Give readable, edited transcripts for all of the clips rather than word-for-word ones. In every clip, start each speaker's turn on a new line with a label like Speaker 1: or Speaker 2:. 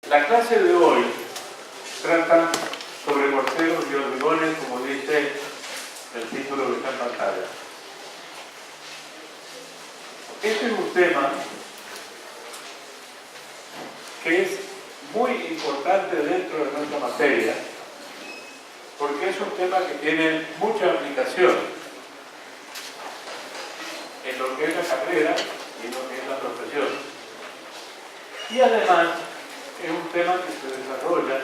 Speaker 1: La clase de hoy trata sobre morteros y hormigones, como dice el título que está en pantalla. Este es un tema que es muy importante dentro de nuestra materia, porque es un tema que tiene mucha aplicación en lo que es la carrera y en lo que es la profesión. Y además es un tema que se desarrolla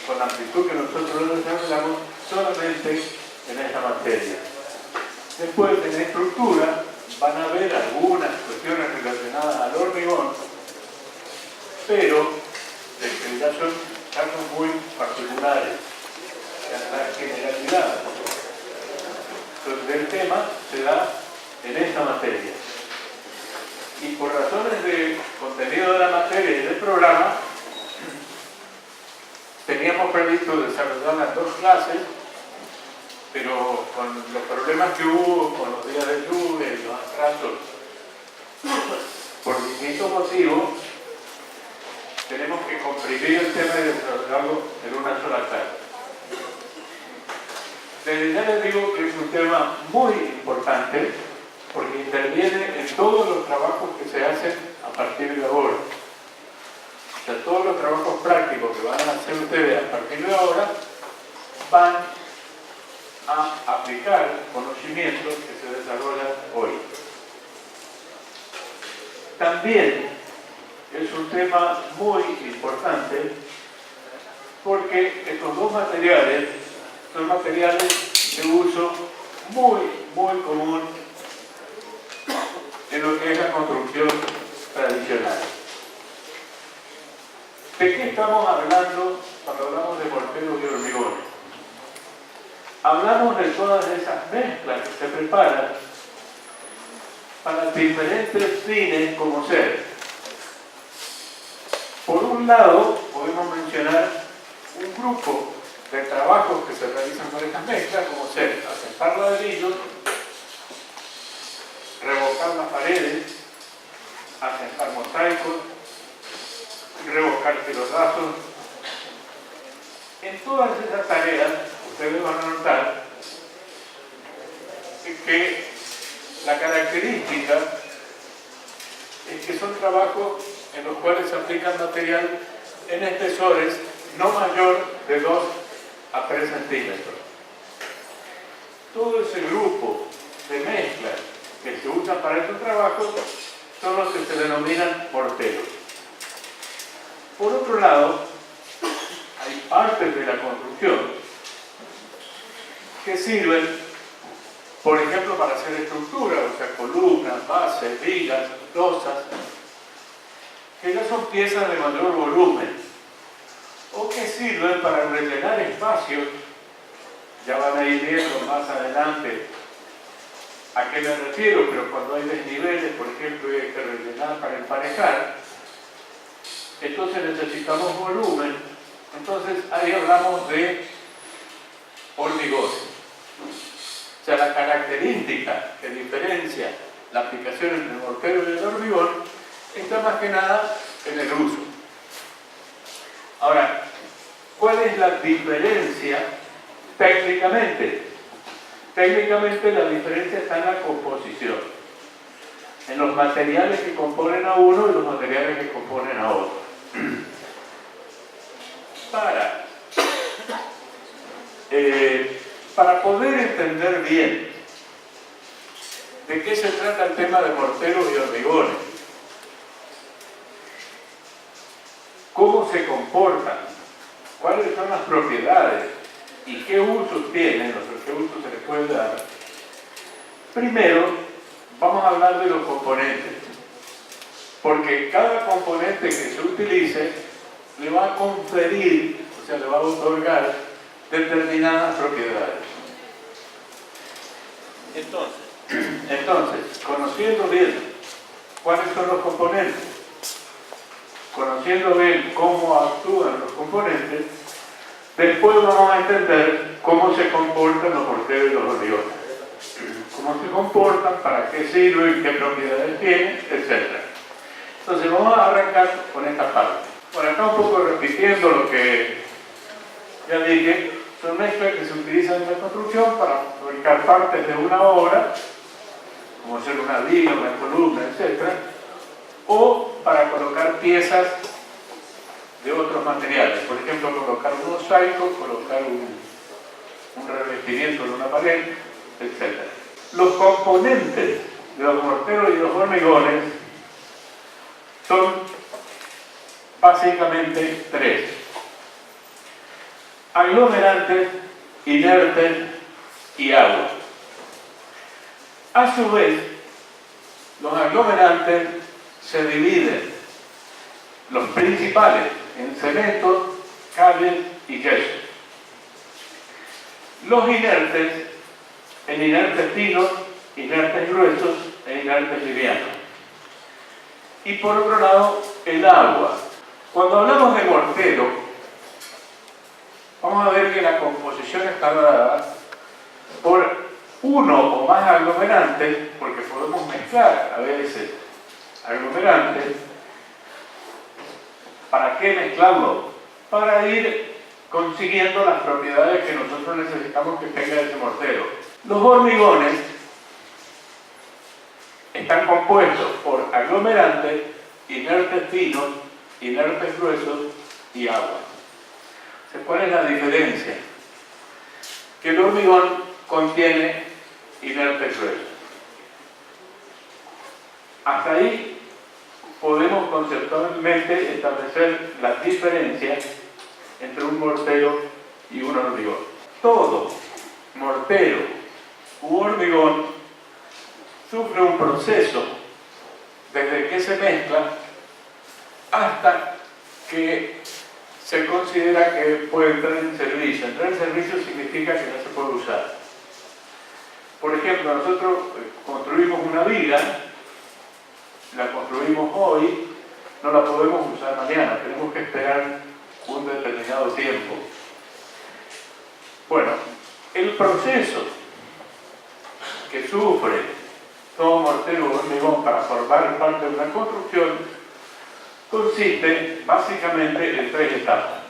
Speaker 1: con la amplitud que nosotros lo desarrollamos solamente en esta materia. Después, en la estructura, van a ver algunas cuestiones relacionadas al hormigón, pero que ya son casos muy particulares, la generalidad. Entonces, el tema se da en esta materia. Y por razones de contenido de la materia y del programa, teníamos previsto desarrollar las dos clases, pero con los problemas que hubo, con los días de lluvia y los atrasos, por distintos motivos, tenemos que comprimir el tema y desarrollarlo en una sola clase. Desde ya les digo que es un tema muy importante, porque interviene en todos los trabajos que se hacen a partir de ahora. O sea, todos los trabajos prácticos que van a hacer ustedes a partir de ahora van a aplicar conocimientos que se desarrollan hoy. También es un tema muy importante porque estos dos materiales son materiales de uso muy común en lo que es la construcción tradicional. ¿De qué estamos hablando cuando hablamos de morteros y hormigones? Hablamos de todas esas mezclas que se preparan para diferentes fines como ser. Por un lado, podemos mencionar un grupo de trabajos que se realizan con estas mezclas, como ser asentar ladrillos, revocar las paredes, asentar mosaicos, revocar pilotazos. En todas esas tareas, ustedes van a notar que la característica es que son trabajos en los cuales se aplica material en espesores no mayor de 2 a 3 centímetros. Todo ese grupo de mezclas que se usan para estos trabajos son los que se denominan morteros. Por otro lado, hay partes de la construcción que sirven, por ejemplo, para hacer estructuras, o sea, columnas, bases, vigas, losas, que ya son piezas de mayor volumen, o que sirven para rellenar espacios. Ya van a ir viendo más adelante a qué me refiero, pero cuando hay desniveles, por ejemplo, hay que rellenar para emparejar, entonces necesitamos volumen. Entonces ahí hablamos de hormigón. O sea, la característica que diferencia la aplicación entre el mortero y el hormigón está más que nada en el uso. Ahora, ¿cuál es la diferencia técnicamente? Técnicamente la diferencia está en la composición, en los materiales que componen a uno y los materiales que componen a otro. Para poder entender bien de qué se trata el tema de morteros y hormigones, cómo se comportan, cuáles son las propiedades y qué usos tienen, o sea, qué usos se les puede dar, primero vamos a hablar de los componentes, porque cada componente que se utilice le va a conferir, o sea, le va a otorgar determinadas propiedades. Entonces, conociendo bien cuáles son los componentes, conociendo bien cómo actúan los componentes, después vamos a entender cómo se comportan los morteros y los hormigones. Cómo se comportan, para qué sirven, qué propiedades tienen, etc. Entonces vamos a arrancar con esta parte. Bueno, acá un poco repitiendo lo que ya dije, son mezclas que se utilizan en la construcción para fabricar partes de una obra, como ser una viga, una columna, etc. O para colocar piezas de otros materiales. Por ejemplo, colocar un mosaico, colocar un revestimiento en una pared, etc. Los componentes de los morteros y los hormigones son básicamente tres: aglomerantes, inertes y agua. A su vez, los aglomerantes se dividen, los principales, en cemento, calles y yeso. Los inertes, en inertes finos, inertes gruesos e inertes livianos. Y por otro lado, el agua. Cuando hablamos de mortero, vamos a ver que la composición está dada por uno o más aglomerantes, porque podemos mezclar a veces aglomerantes. ¿Para qué mezclarlo? Para ir consiguiendo las propiedades que nosotros necesitamos que tenga ese mortero. Los hormigones están compuestos por aglomerantes, inertes finos, inertes gruesos y agua. ¿Cuál es la diferencia? Que el hormigón contiene inertes gruesos. Hasta ahí podemos conceptualmente establecer la diferencia entre un mortero y un hormigón. Todo mortero u hormigón sufre un proceso desde que se mezcla hasta que se considera que puede entrar en servicio. Entrar en servicio significa que no se puede usar. Por ejemplo, nosotros construimos una viga, la construimos hoy, no la podemos usar mañana, tenemos que esperar un determinado tiempo. Bueno, el proceso que sufre todo mortero o hormigón para formar parte de una construcción consiste básicamente en tres etapas.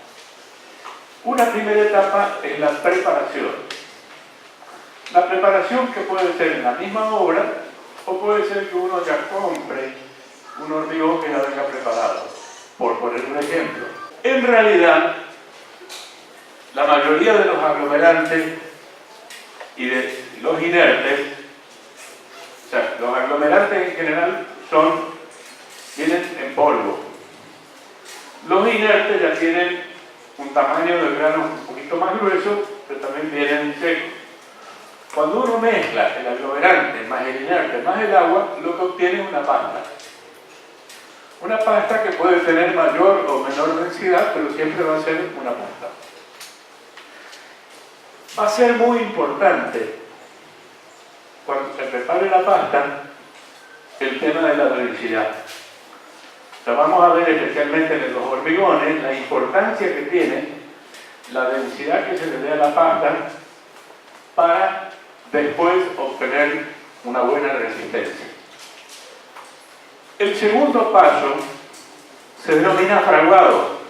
Speaker 1: Una primera etapa es la preparación. La preparación que puede ser en la misma obra o puede ser que uno ya compre un hormigón que ya venga preparado, por poner un ejemplo. En realidad, la mayoría de los aglomerantes y de los inertes, o sea, los aglomerantes en general vienen en polvo. Los inertes ya tienen un tamaño de grano un poquito más grueso, pero también vienen secos. Cuando uno mezcla el aglomerante más el inerte más el agua, lo que obtiene es una pasta. Una pasta que puede tener mayor o menor densidad, pero siempre va a ser una pasta. Va a ser muy importante, cuando se prepare la pasta, el tema de la densidad. O sea, vamos a ver especialmente en los hormigones la importancia que tiene la densidad que se le dé a la pasta para después obtener una buena resistencia. El segundo paso se denomina fraguado.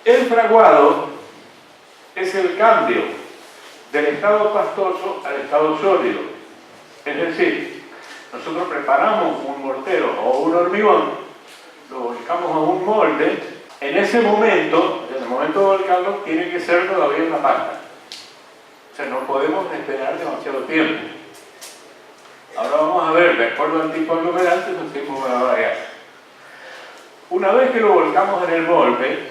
Speaker 1: El fraguado es el cambio del estado pastoso al estado sólido. Es decir, nosotros preparamos un mortero o un hormigón, lo volcamos a un molde. En ese momento, en el momento de volcarlo, tiene que ser todavía una pasta. O sea, no podemos esperar demasiado tiempo. Ahora vamos a ver, de acuerdo al tipo de aglomerante, el tiempo va a variar. Una vez que lo volcamos en el molde,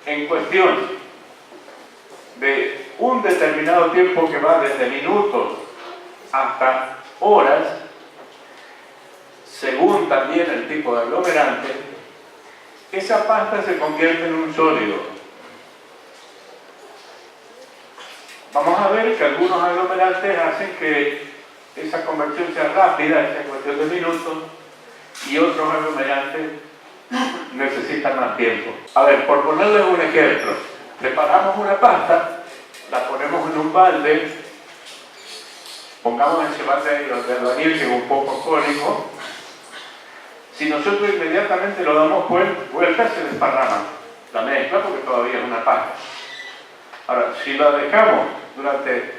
Speaker 1: en cuestión de un determinado tiempo que va desde minutos hasta horas, según también el tipo de aglomerante, esa pasta se convierte en un sólido. Vamos a ver que algunos aglomerantes hacen que esa conversión sea rápida, esa cuestión de minutos, y otros aglomerantes necesitan más tiempo. A ver, por ponerles un ejemplo, preparamos una pasta, la ponemos en un balde, pongamos ese balde de albañil que es un poco cónico, Si nosotros inmediatamente lo damos vuelta, se desparrama la mezcla porque todavía es una pasta. Ahora, si la dejamos durante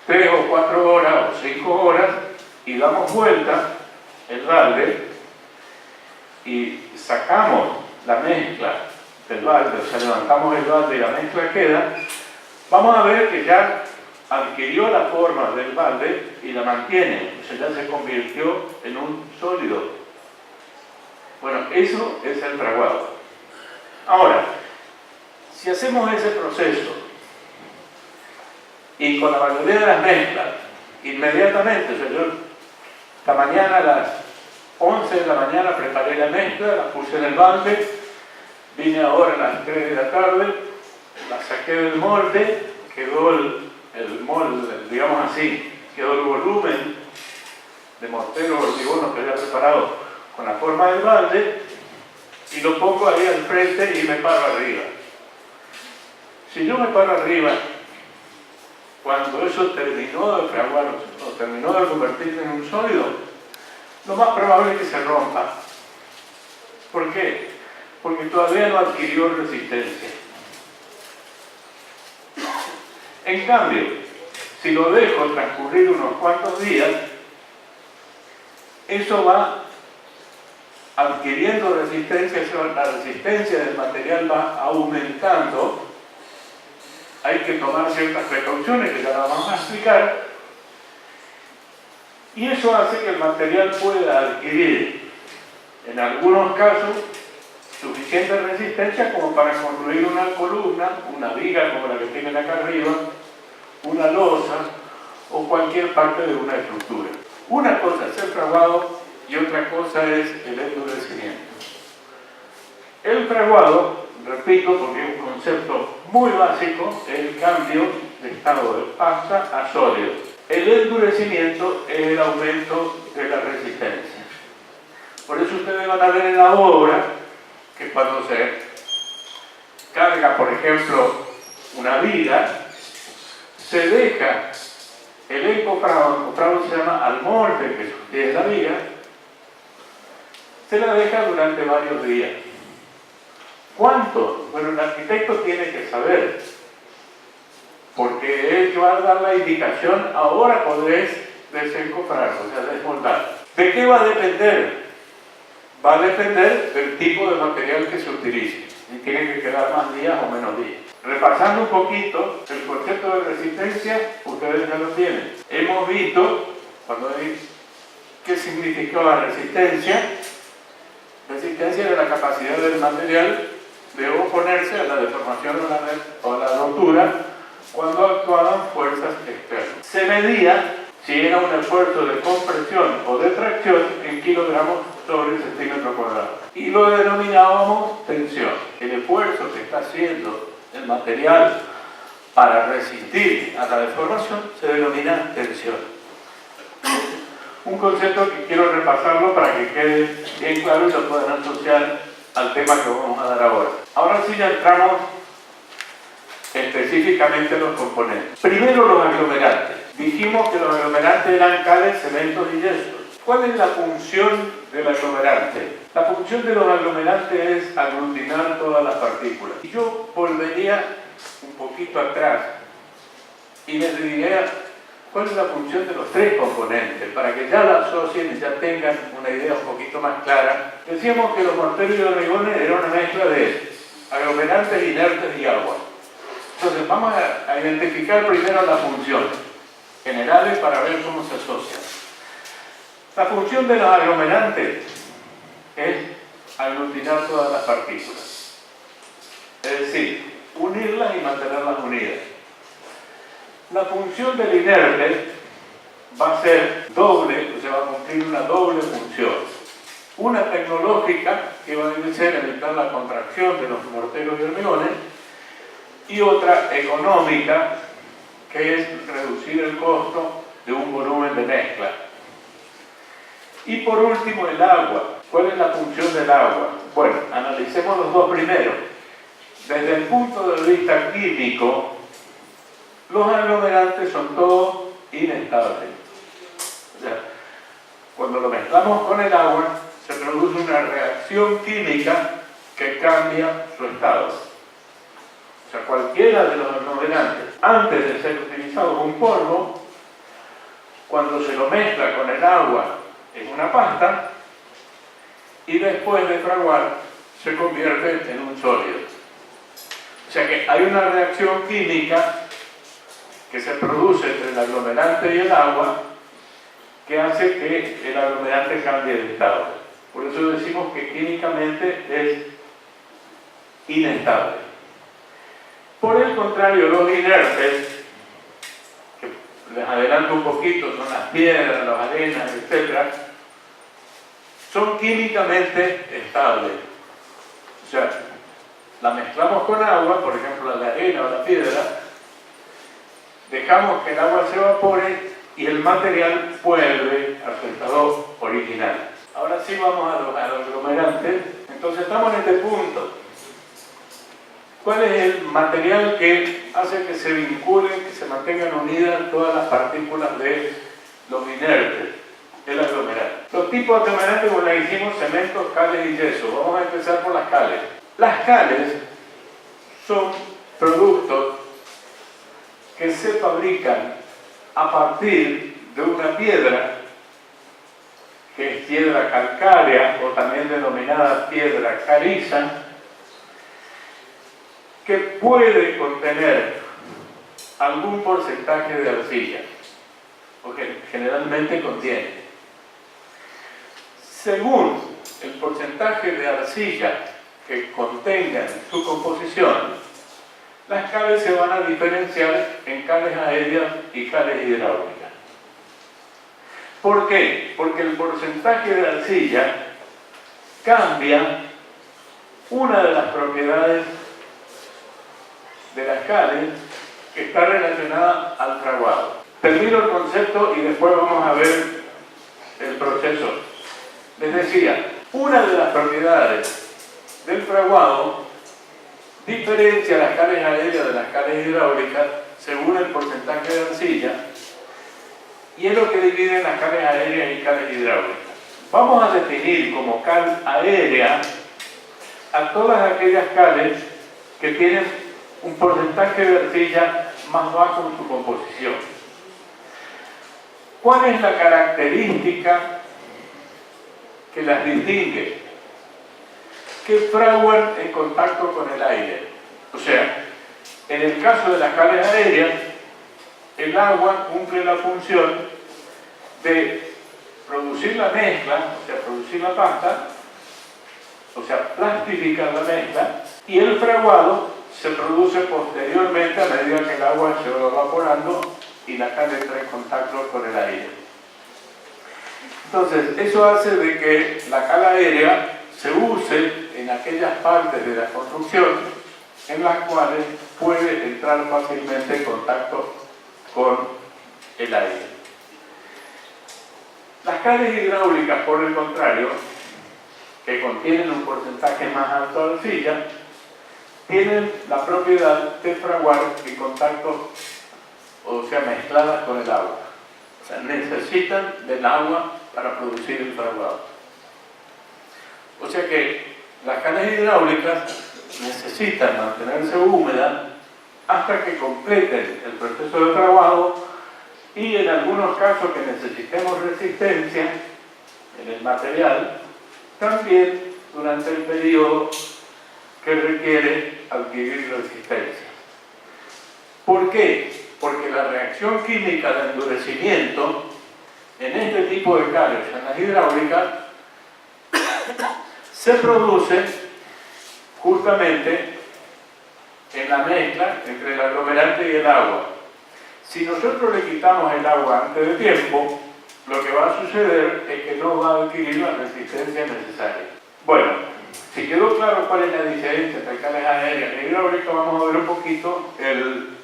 Speaker 1: 3 o 4 horas o 5 horas y damos vuelta el balde y sacamos la mezcla del balde, o sea, levantamos el balde y la mezcla queda, vamos a ver que ya adquirió la forma del balde y la mantiene, o sea, ya se convirtió en un sólido. Bueno, eso es el fraguado. Ahora, si hacemos ese proceso y con la mayoría de las mezclas, inmediatamente, o sea, yo esta mañana a las 11 de la mañana preparé la mezcla, la puse en el balde, vine ahora a las 3 de la tarde, la saqué del molde, quedó el molde, digamos así, quedó el volumen de mortero o hormigón que había preparado con la forma del balde y lo pongo ahí al frente y me paro arriba. Si yo me paro arriba, cuando eso terminó de fraguar o terminó de convertirse en un sólido, lo más probable es que se rompa. ¿Por qué? Porque todavía no adquirió resistencia. En cambio, si lo dejo transcurrir unos cuantos días, eso va adquiriendo resistencia, la resistencia del material va aumentando. Hay que tomar ciertas precauciones que ya las vamos a explicar, y eso hace que el material pueda adquirir, en algunos casos, suficiente resistencia como para construir una columna, una viga como la que tienen acá arriba, una losa o cualquier parte de una estructura. Una cosa es el fraguado y otra cosa es el endurecimiento. El fraguado, repito porque es un concepto muy básico, es el cambio de estado de pasta a sólido. El endurecimiento es el aumento de la resistencia. Por eso ustedes van a ver en la obra que cuando se carga, por ejemplo, una viga, se deja el encofrado se llama al molde que sostiene la viga, se la deja durante varios días. ¿Cuánto? Bueno, el arquitecto tiene que saber, porque él va a dar la indicación, ahora podés desencofrar, o sea, desmoldar. ¿De qué va a depender? Va a depender del tipo de material que se utilice, y tiene que quedar más días o menos días. Repasando un poquito, el concepto de resistencia, ustedes ya lo tienen. Hemos visto, ¿qué significó la resistencia? Resistencia era la capacidad del material de oponerse a la deformación o a la rotura cuando actuaban fuerzas externas. Se medía si era un esfuerzo de compresión o de tracción en kilogramos sobre centímetro cuadrado. Y lo denominábamos tensión. El esfuerzo que está haciendo el material para resistir a la deformación se denomina tensión. Un concepto que quiero repasarlo para que quede bien claro y lo puedan asociar al tema que vamos a dar ahora. Ahora sí ya entramos específicamente en los componentes. Primero los aglomerantes. Dijimos que los aglomerantes eran cales, cementos y yesos. ¿Cuál es la función del aglomerante? La función de los aglomerantes es aglutinar todas las partículas. Y yo volvería un poquito atrás y les diría cuál es la función de los tres componentes, para que ya la asocien y ya tengan una idea un poquito más clara. Decíamos que los morteros y hormigones eran una mezcla de aglomerantes, inertes y agua. Entonces vamos a identificar primero las funciones generales para ver cómo se asocian. La función de los aglomerantes es aglutinar todas las partículas, es decir, unirlas y mantenerlas unidas. La función del inerte va a ser doble, o sea, va a cumplir una doble función. Una tecnológica, que va a ser evitar la contracción de los morteros y hormigones, y otra económica, que es reducir el costo de un volumen de mezcla. Y por último, el agua. ¿Cuál es la función del agua? Bueno, analicemos los dos primeros. Desde el punto de vista químico, los aglomerantes son todos inestables. O sea, cuando lo mezclamos con el agua, se produce una reacción química que cambia su estado. O sea, cualquiera de los aglomerantes, antes de ser utilizado con polvo, cuando se lo mezcla con el agua en una pasta, y después de fraguar, se convierte en un sólido. O sea que hay una reacción química que se produce entre el aglomerante y el agua que hace que el aglomerante cambie de estado. Por eso decimos que químicamente es inestable. Por el contrario, los inertes, que les adelanto un poquito, son las piedras, las arenas, etc., son químicamente estables. O sea, la mezclamos con agua, por ejemplo la arena o la piedra, dejamos que el agua se evapore y el material vuelve a su estado original. Ahora sí vamos a los aglomerantes. Entonces estamos en este punto. ¿Cuál es el material que hace que se vinculen, que se mantengan unidas todas las partículas de los inertes? El aglomerante. Los tipos de aglomerantes, como le dijimos, cementos, cales y yeso. Vamos a empezar por las cales. Las cales son productos que se fabrican a partir de una piedra, que es piedra calcárea o también denominada piedra caliza, que puede contener algún porcentaje de arcilla, o que generalmente contiene. Según el porcentaje de arcilla que contenga en su composición, las cales se van a diferenciar en cales aéreas y cales hidráulicas. ¿Por qué? Porque el porcentaje de arcilla cambia una de las propiedades de las cales que está relacionada al fraguado. Termino el concepto y después vamos a ver el proceso. Les decía, una de las propiedades del fraguado diferencia las cales aéreas de las cales hidráulicas según el porcentaje de arcilla, y es lo que divide las cales aéreas y cales hidráulicas. Vamos a definir como cal aérea a todas aquellas cales que tienen un porcentaje de arcilla más bajo en su composición. ¿Cuál es la característica que las distingue? Que fraguan en contacto con el aire. O sea, en el caso de las cales aéreas, el agua cumple la función de producir la mezcla, o sea, producir la pasta, o sea, plastificar la mezcla, y el fraguado se produce posteriormente a medida que el agua se va evaporando y la cal entra en contacto con el aire. Entonces, eso hace de que la cal aérea se use en aquellas partes de la construcción en las cuales puede entrar fácilmente en contacto con el aire. Las cales hidráulicas, por el contrario, que contienen un porcentaje más alto de arcilla, tienen la propiedad de fraguar en contacto, o sea, mezcladas con el agua. O sea, necesitan del agua para producir el fraguado. O sea que las cales hidráulicas necesitan mantenerse húmedas hasta que completen el proceso de fraguado, y en algunos casos que necesitemos resistencia en el material, también durante el periodo que requiere adquirir resistencia. ¿Por qué? Porque la reacción química de endurecimiento en este tipo de cales, en las hidráulicas, se produce justamente en la mezcla entre el aglomerante y el agua. Si nosotros le quitamos el agua antes de tiempo, lo que va a suceder es que no va a adquirir la resistencia necesaria. Bueno, si quedó claro cuál es la diferencia entre cales aéreas e hidráulicas, vamos a ver un poquito,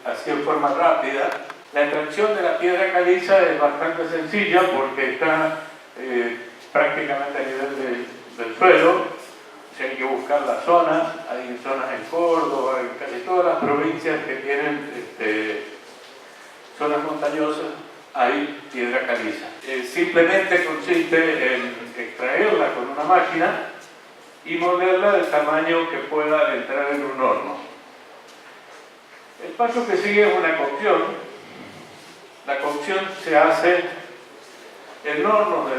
Speaker 1: así en forma rápida. La extracción de la piedra caliza es bastante sencilla porque está prácticamente a nivel del suelo. Si hay que buscar la zona, hay zonas en Córdoba, en casi todas las provincias que tienen zonas montañosas, hay piedra caliza. Simplemente consiste extraerla con una máquina y molerla del tamaño que pueda entrar en un horno. El paso que sigue es una cocción. La cocción se hace en hornos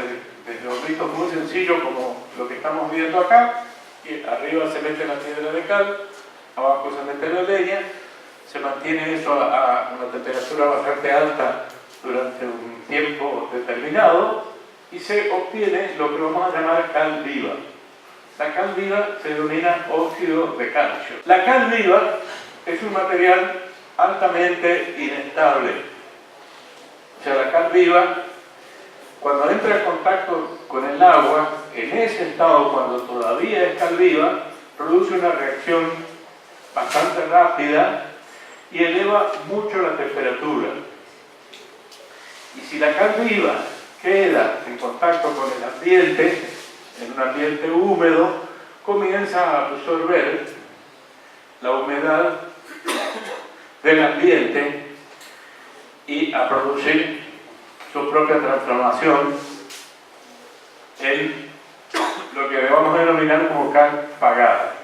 Speaker 1: desde hornitos muy sencillos como lo que estamos viendo acá, y arriba se mete la piedra de cal, abajo se mete la leña, se mantiene eso a una temperatura bastante alta durante un tiempo determinado y se obtiene lo que vamos a llamar cal viva. La cal viva se denomina óxido de calcio. La cal viva es un material altamente inestable. O sea, la cal viva, cuando entra en contacto con el agua, en ese estado, cuando todavía es cal viva, produce una reacción bastante rápida y eleva mucho la temperatura. Y si la cal viva queda en contacto con el ambiente, en un ambiente húmedo, comienza a absorber la humedad del ambiente y a producir su propia transformación en lo que vamos a denominar como cal pagada.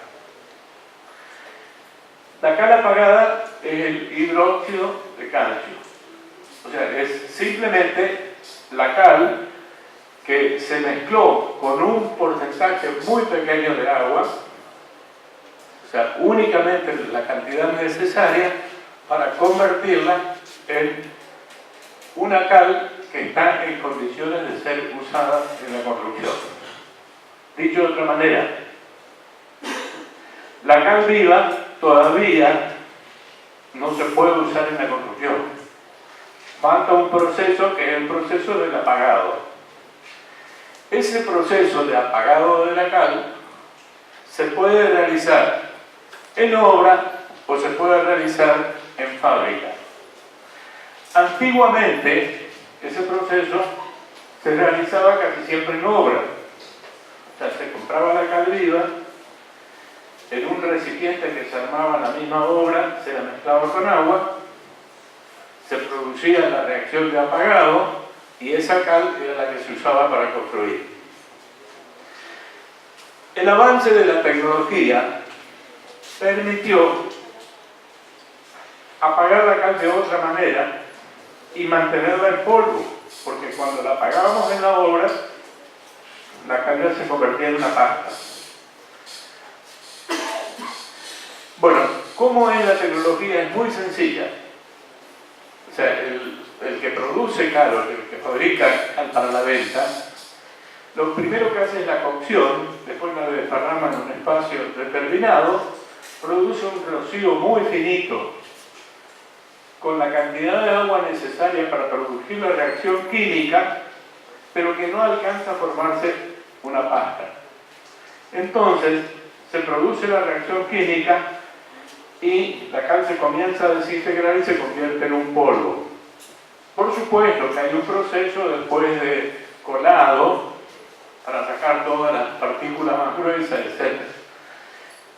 Speaker 1: La cal apagada es el hidróxido de calcio. O sea, es simplemente la cal que se mezcló con un porcentaje muy pequeño de agua, o sea, únicamente la cantidad necesaria para convertirla en una cal que está en condiciones de ser usada en la construcción. Dicho de otra manera, la cal viva todavía no se puede usar en la construcción. Falta un proceso que es el proceso del apagado. Ese proceso de apagado de la cal se puede realizar en obra o se puede realizar en fábrica. Antiguamente, ese proceso se realizaba casi siempre en obra. O sea, se compraba la cal viva en un recipiente que se armaba en la misma obra, se la mezclaba con agua, se producía la reacción de apagado y esa cal era la que se usaba para construir. El avance de la tecnología permitió apagar la cal de otra manera y mantenerla en polvo, porque cuando la apagábamos en la obra, la cal ya se convertía en una pasta. Bueno, ¿cómo es la tecnología? Es muy sencilla. O sea, el que produce cal, el que fabrica cal para la venta, lo primero que hace es la cocción, después la desparrama en un espacio determinado, produce un rocío muy finito, con la cantidad de agua necesaria para producir la reacción química, pero que no alcanza a formarse una pasta. Entonces, se produce la reacción química y la cal se comienza a desintegrar y se convierte en un polvo. Por supuesto que hay un proceso después de colado para sacar todas las partículas más gruesas, etc.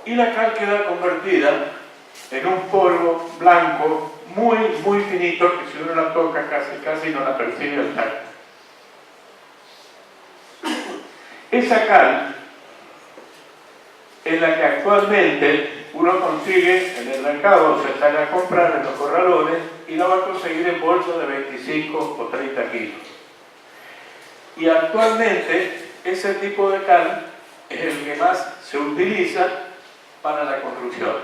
Speaker 1: Y la cal queda convertida en un polvo blanco muy, muy finito que si uno la toca casi no la percibe al tacto. Esa cal es la que actualmente uno consigue en el mercado, se sale a comprar en los corralones y la va a conseguir en bolsas de 25 o 30 kilos. Y actualmente ese tipo de cal es el que más se utiliza para la construcción.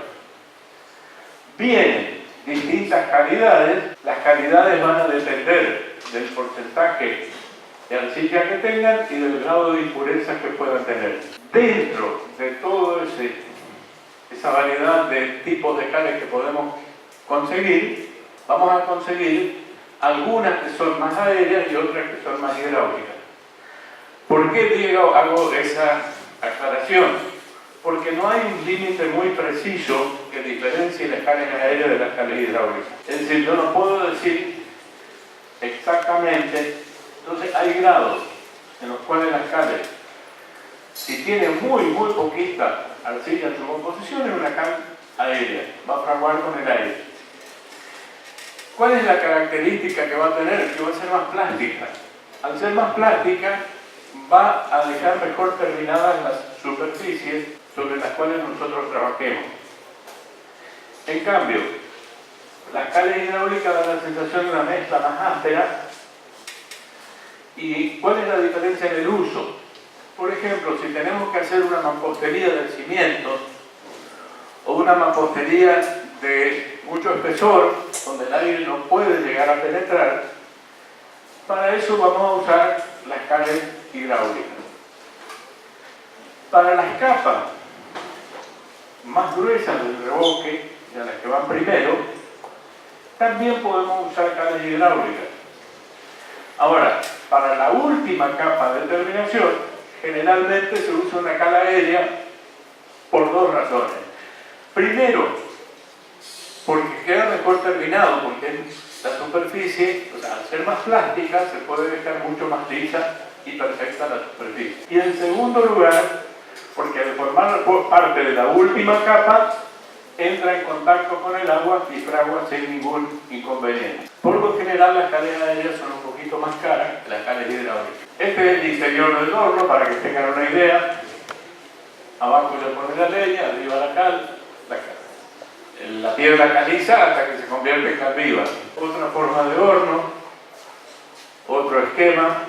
Speaker 1: Vienen distintas calidades, las calidades van a depender del porcentaje de arcilla que tengan y del grado de impurezas que puedan tener. Dentro de toda esa variedad de tipos de cales que podemos conseguir, vamos a conseguir algunas que son más aéreas y otras que son más hidráulicas. ¿Por qué hago esa aclaración? Porque no hay un límite muy preciso que diferencie las cales aéreas de las cales hidráulicas. Es decir, yo no puedo decir exactamente. Entonces hay grados en los cuales las cales, si tienen muy poquita arcilla en su composición, es una cal aérea, va a fraguar con el aire. ¿Cuál es la característica que va a tener? Que va a ser más plástica. Al ser más plástica, va a dejar mejor terminadas las superficies sobre las cuales nosotros trabajemos. En cambio, las cales hidráulicas dan la sensación de una mezcla más áspera. ¿Y cuál es la diferencia en el uso? Por ejemplo, si tenemos que hacer una mampostería del cimiento o una mampostería de mucho espesor, donde el aire no puede llegar a penetrar, para eso vamos a usar las cales hidráulicas. Para las capas más gruesas del revoque, de las que van primero, también podemos usar cales hidráulicas. Ahora, para la última capa de terminación, generalmente se usa una cala aérea por dos razones. Primero, porque queda mejor terminado, porque la superficie, o sea, al ser más plástica, se puede dejar mucho más lisa y perfecta la superficie. Y en segundo lugar, porque al formar parte de la última capa, entra en contacto con el agua y fragua sin ningún inconveniente. Por lo general, las cales aéreas son un poquito más caras que las cales hidráulicas. Este es el interior del horno, para que tengan una idea. Abajo se pone la leña, arriba la cal, la piedra caliza hasta que se convierte en cal viva. Otra forma de horno, otro esquema.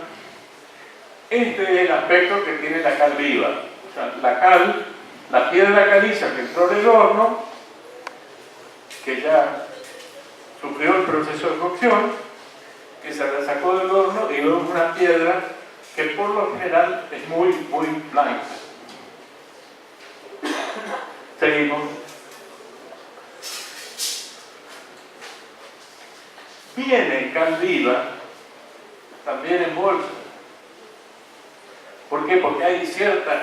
Speaker 1: Este es el aspecto que tiene la cal viva. O sea, la cal, la piedra caliza que entró en el horno, que ya sufrió el proceso de cocción, que se la sacó del horno y luego una piedra que por lo general es muy blanca. Seguimos. Viene cal viva también en bolsa. ¿Por qué? Porque hay ciertas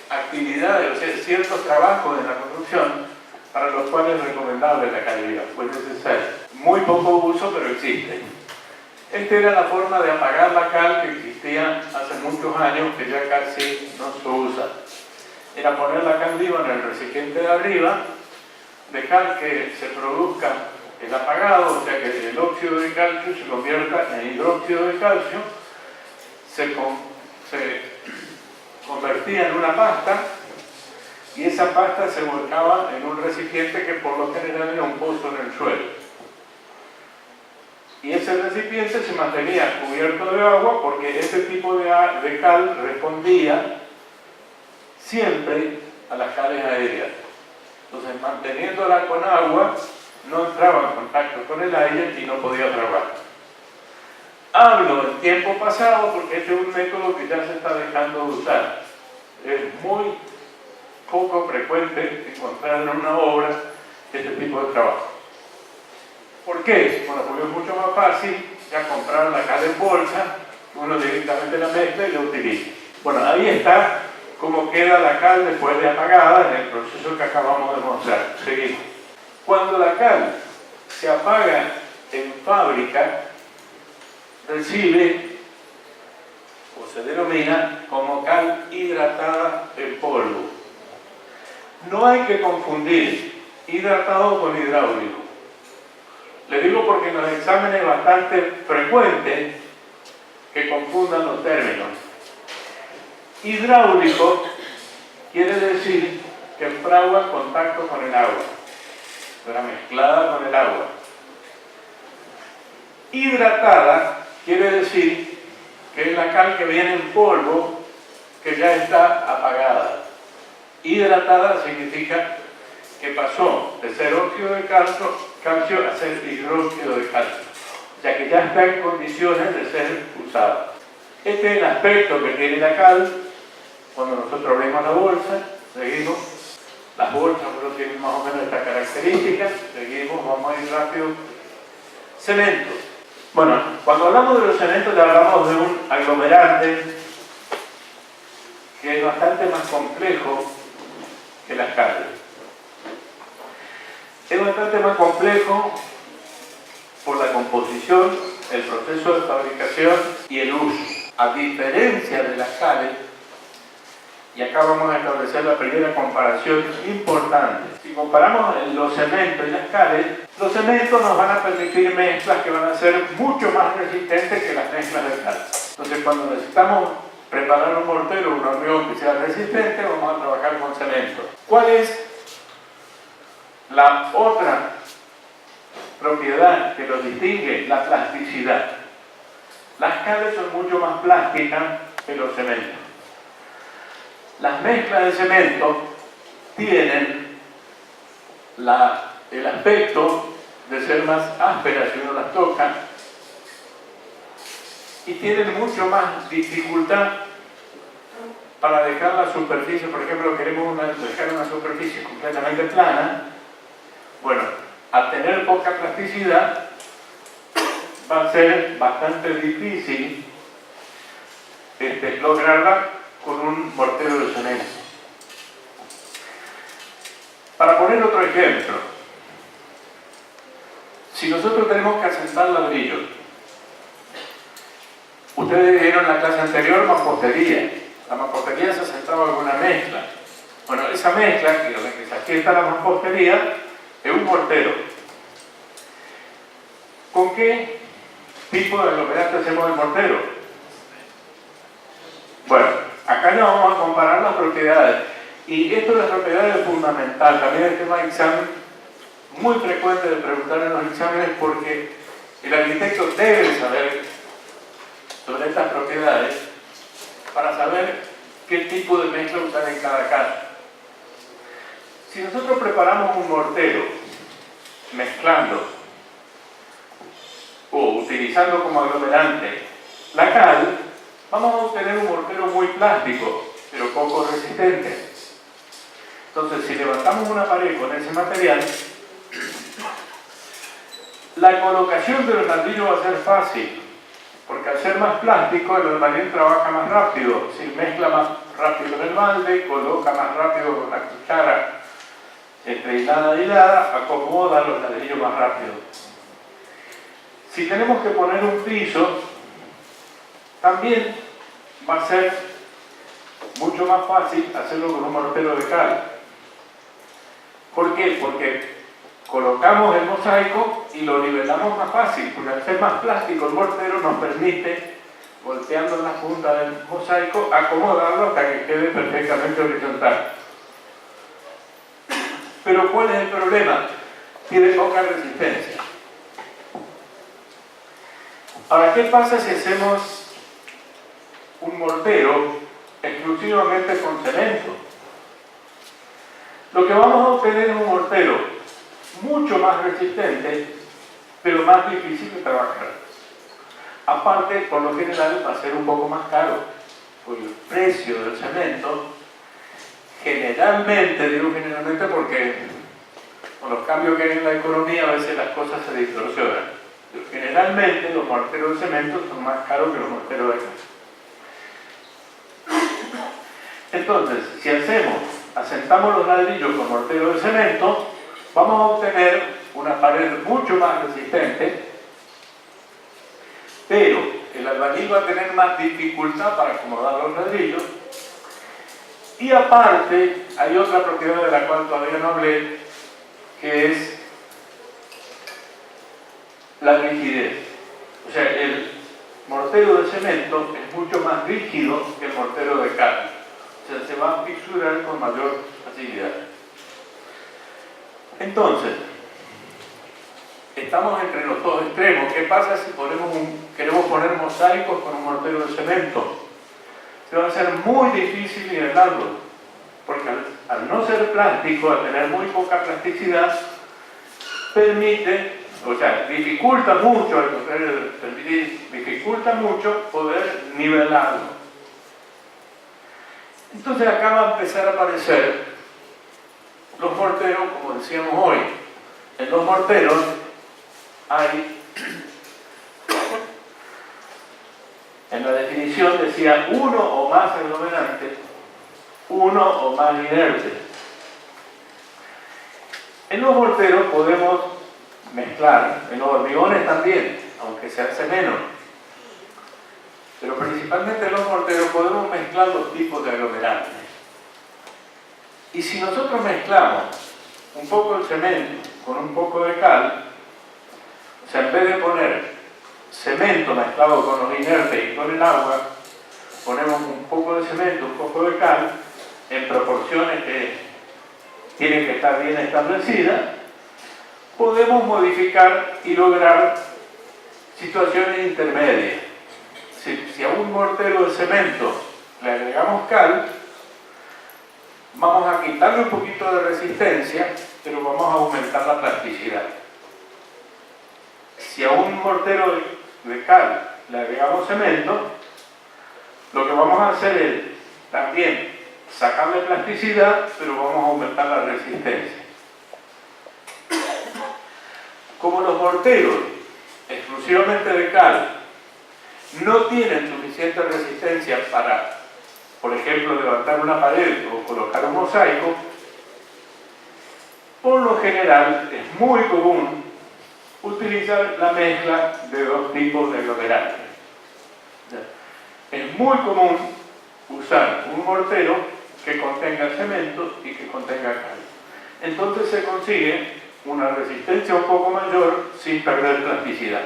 Speaker 1: actividades, o sea, ciertos trabajos en la construcción para los cuales es recomendable la cal viva, pues necesario. Muy poco uso, pero existe. Esta era la forma de apagar la cal que existía hace muchos años, que ya casi no se usa. Era poner la cal viva en el recipiente de arriba, dejar que se produzca el apagado, o sea que el óxido de calcio se convierta en hidróxido de calcio, se convertía en una pasta y esa pasta se volcaba en un recipiente que por lo general era un pozo en el suelo. Y ese recipiente se mantenía cubierto de agua porque ese tipo de cal respondía siempre a las cales aéreas. Entonces, manteniéndola con agua, no entraba en contacto con el aire y no podía trabajar. Hablo en tiempo pasado porque este es un método que ya se está dejando de usar. Es muy poco frecuente encontrar en una obra este tipo de trabajo. ¿Por qué? Bueno, porque es mucho más fácil ya comprar la cal en bolsa, uno directamente la mezcla y la utiliza. Bueno, ahí está cómo queda la cal después de apagada en el proceso que acabamos de mostrar. Seguimos. Cuando la cal se apaga en fábrica, recibe o se denomina como cal hidratada en polvo. No hay que confundir hidratado con hidráulico. Le digo porque en los exámenes es bastante frecuente que confundan los términos. Hidráulico quiere decir que fragua en contacto con el agua, pero mezclada con el agua. Hidratada quiere decir que es la cal que viene en polvo, que ya está apagada. Hidratada significa que pasó de ser óxido de calcio a ser hidróxido de calcio, ya que ya está en condiciones de ser usada. Este es el aspecto que tiene la cal cuando nosotros abrimos la bolsa. Seguimos. Las bolsas tienen más o menos esta característica. Seguimos, vamos a ir rápido. Cemento. Bueno, cuando hablamos de los cementos ya hablamos de un aglomerante que es bastante más complejo que las cales. Es bastante más complejo por la composición, el proceso de fabricación y el uso. A diferencia de las cales, y acá vamos a establecer la primera comparación importante. Si si comparamos los cementos y las cales, los cementos nos van a permitir mezclas que van a ser mucho más resistentes que las mezclas de cal. Entonces, cuando necesitamos preparar un mortero o un hormigón que sea resistente, vamos a trabajar con cemento. ¿Cuál es la otra propiedad que los distingue? La plasticidad. Las cales son mucho más plásticas que los cementos. Las mezclas de cemento tienen el aspecto de ser más ásperas si uno las toca y tienen mucho más dificultad para dejar la superficie. Por ejemplo, queremos dejar una superficie completamente plana. Bueno, al tener poca plasticidad va a ser bastante difícil lograrla con un mortero de cemento. Para poner otro ejemplo, si nosotros tenemos que asentar ladrillos, ustedes vieron en la clase anterior mampostería. La mampostería se asentaba con una mezcla. Bueno, esa mezcla, que se asienta la mampostería, es un mortero. ¿Con qué tipo de aglomerante hacemos el mortero? Bueno, acá ya vamos a comparar las propiedades. Y esto de las propiedades es fundamental. También el tema de examen, muy frecuente de preguntar en los exámenes, porque el arquitecto debe saber sobre estas propiedades para saber qué tipo de mezcla usar en cada caso. Si nosotros preparamos un mortero mezclando o utilizando como aglomerante la cal, vamos a obtener un mortero muy plástico, pero poco resistente. Entonces, si levantamos una pared con ese material, la colocación de los ladrillos va a ser fácil, porque al ser más plástico, el albañil trabaja más rápido, si mezcla más rápido en el balde, coloca más rápido con la cuchara entre hilada y hilada, acomoda los ladrillos más rápido. Si tenemos que poner un piso, también va a ser mucho más fácil hacerlo con un mortero de cal. ¿Por qué? Porque colocamos el mosaico y lo nivelamos más fácil, porque al ser más plástico el mortero nos permite, golpeando en la punta del mosaico, acomodarlo hasta que quede perfectamente horizontal. Pero ¿cuál es el problema? Tiene poca resistencia. Ahora, ¿qué pasa si hacemos un mortero exclusivamente con cemento? Lo que vamos a obtener es un mortero mucho más resistente, pero más difícil de trabajar. Aparte, por lo general, va a ser un poco más caro, porque el precio del cemento, generalmente, digo generalmente porque con los cambios que hay en la economía a veces las cosas se distorsionan. Pero generalmente los morteros de cemento son más caros que los morteros de cal. Entonces, si asentamos los ladrillos con mortero de cemento, vamos a obtener una pared mucho más resistente, pero el albañil va a tener más dificultad para acomodar los ladrillos. Y aparte, hay otra propiedad de la cual todavía no hablé, que es la rigidez. O sea, el mortero de cemento es mucho más rígido que el mortero de cal. O sea, se va a fisurar con mayor facilidad. Entonces, estamos entre los dos extremos. ¿Qué pasa si queremos poner mosaicos con un mortero de cemento? Se va a hacer muy difícil nivelarlo, porque al no ser plástico, al tener muy poca plasticidad, dificulta mucho, dificulta mucho poder nivelarlo. Entonces acá va a empezar a aparecer los morteros, como decíamos hoy. En los morteros hay, en la definición decía, uno o más aglomerantes, uno o más inertes. En los morteros podemos mezclar, en los hormigones también, aunque se hace menos. Pero principalmente en los morteros podemos mezclar los tipos de aglomerantes. Y si nosotros mezclamos un poco de cemento con un poco de cal, o sea, en vez de poner cemento mezclado con los inertes y con el agua, ponemos un poco de cemento, un poco de cal, en proporciones que tienen que estar bien establecidas, podemos modificar y lograr situaciones intermedias. Si a un mortero de cemento le agregamos cal, vamos a quitarle un poquito de resistencia, pero vamos a aumentar la plasticidad. Si a un mortero de cal le agregamos cemento, lo que vamos a hacer es también sacarle plasticidad, pero vamos a aumentar la resistencia. Como los morteros exclusivamente de cal no tienen suficiente resistencia para, por ejemplo, levantar una pared o colocar un mosaico, por lo general es muy común utilizar la mezcla de dos tipos de aglomerantes. Es muy común usar un mortero que contenga cemento y que contenga cal. Entonces se consigue una resistencia un poco mayor sin perder plasticidad.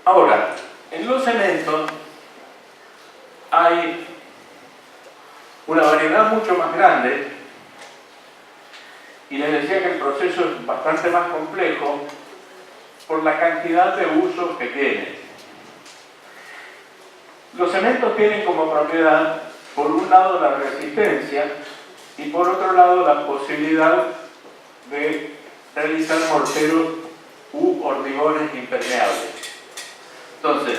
Speaker 1: Ahora, en los cementos hay una variedad mucho más grande y les decía que el proceso es bastante más complejo por la cantidad de usos que tiene. Los cementos tienen como propiedad, por un lado, la resistencia y por otro lado, la posibilidad de realizar morteros u hormigones impermeables. Entonces,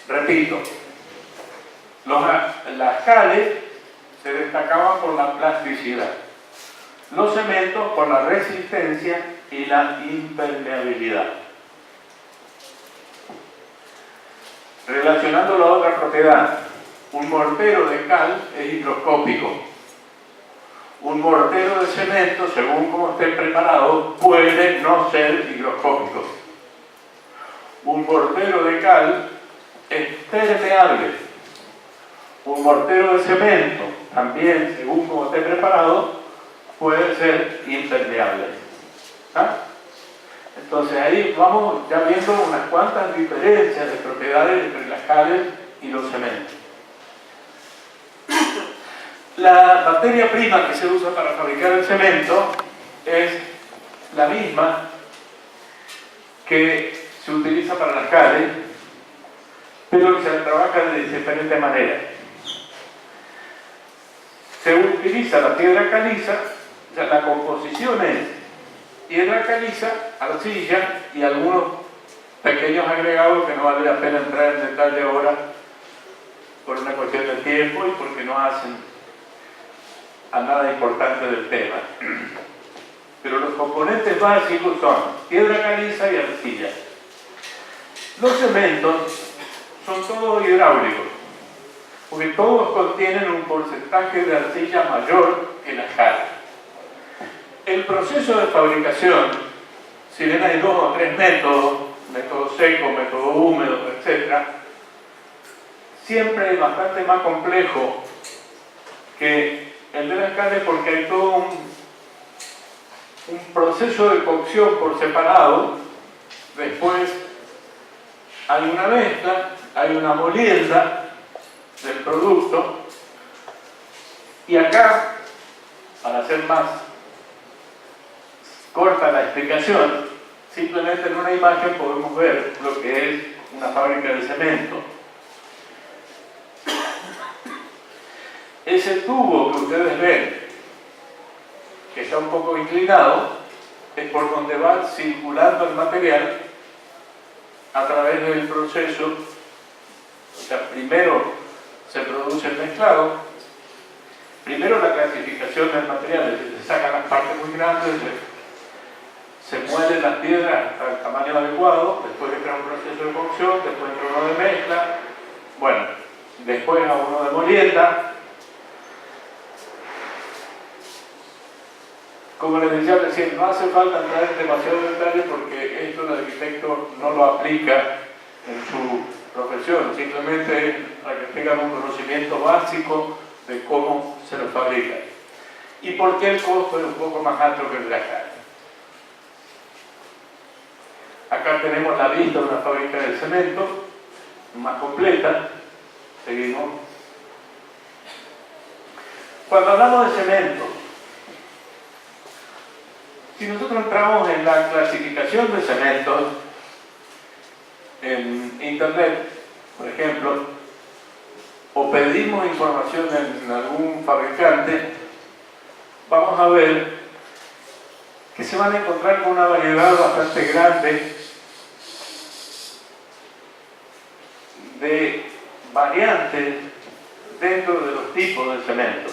Speaker 1: repito, las cales se destacaban por la plasticidad, los cementos por la resistencia y la impermeabilidad. Relacionando la otra propiedad, un mortero de cal es higroscópico. Un mortero de cemento, según como esté preparado, puede no ser higroscópico. Un mortero de cal es permeable. Un mortero de cemento, también, según como esté preparado, puede ser impermeable. ¿Ah? Entonces ahí vamos ya viendo unas cuantas diferencias de propiedades entre las cales y los cementos. La materia prima que se usa para fabricar el cemento es la misma que se utiliza para las cales, pero se trabaja de diferente manera. Se utiliza la piedra caliza, o sea, la composición es piedra caliza, arcilla y algunos pequeños agregados que no vale la pena entrar en detalle ahora por una cuestión de tiempo y porque no hacen a nada importante del tema. Pero los componentes básicos son piedra caliza y arcilla. Los cementos son todos hidráulicos, porque todos contienen un porcentaje de arcilla mayor que la cal. El proceso de fabricación, si bien hay 2 o 3 métodos, método seco, método húmedo, etc., siempre es bastante más complejo que el de las cales porque hay todo un proceso de cocción por separado. Después hay una mezcla, hay una molienda del producto, y acá, para hacer más corta la explicación, simplemente en una imagen podemos ver lo que es una fábrica de cemento. Ese tubo que ustedes ven, que está un poco inclinado, es por donde va circulando el material a través del proceso. O sea, primero se produce el mezclado, primero la clasificación del material, es decir, se sacan las partes muy grandes, se muelen las piedras hasta el tamaño adecuado, después entra un proceso de cocción, después entra uno de mezcla, bueno, después a uno de molienda. Como les decía recién, no hace falta entrar en demasiado detalle porque esto el arquitecto no lo aplica en su profesión, simplemente para que tengan un conocimiento básico de cómo se lo fabrica. ¿Y por qué el costo es un poco más alto que el de acá? Acá tenemos la vista de una fábrica de cemento más completa. Seguimos. Cuando hablamos de cemento, si nosotros entramos en la clasificación de cementos en internet, por ejemplo, o pedimos información en algún fabricante, vamos a ver que se van a encontrar con una variedad bastante grande de variantes dentro de los tipos de cemento.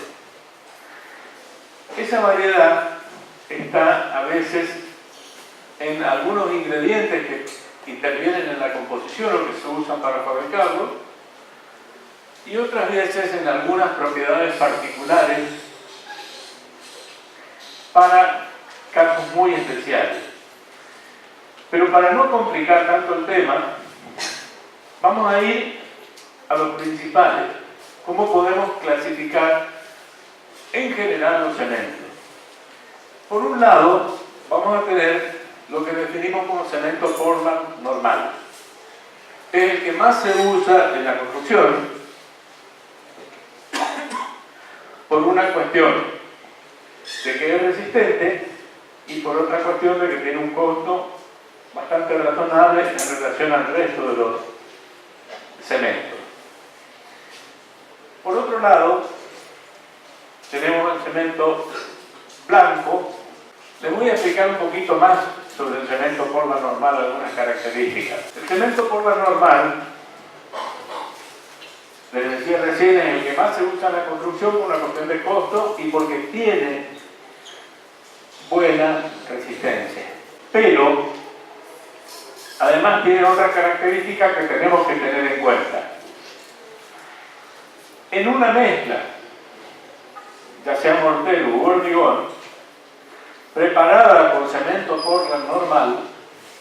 Speaker 1: Esa variedad está a veces en algunos ingredientes que intervienen en la composición o que se usan para fabricarlo, y otras veces en algunas propiedades particulares para casos muy especiales. Pero para no complicar tanto el tema, vamos a ir a los principales. ¿Cómo podemos clasificar en general los cementos? Por un lado, vamos a tener lo que definimos como cemento Portland normal. Es el que más se usa en la construcción por una cuestión de que es resistente y por otra cuestión de que tiene un costo bastante razonable en relación al resto de los cementos. Por otro lado, tenemos el cemento blanco. Les voy a explicar un poquito más sobre el cemento Portland normal, algunas características. El cemento Portland normal, les decía recién, es el que más se usa en la construcción por una cuestión de costo y porque tiene buena resistencia. Pero, además tiene otra característica que tenemos que tener en cuenta. En una mezcla, ya sea mortero u hormigón, preparada con cemento Portland normal,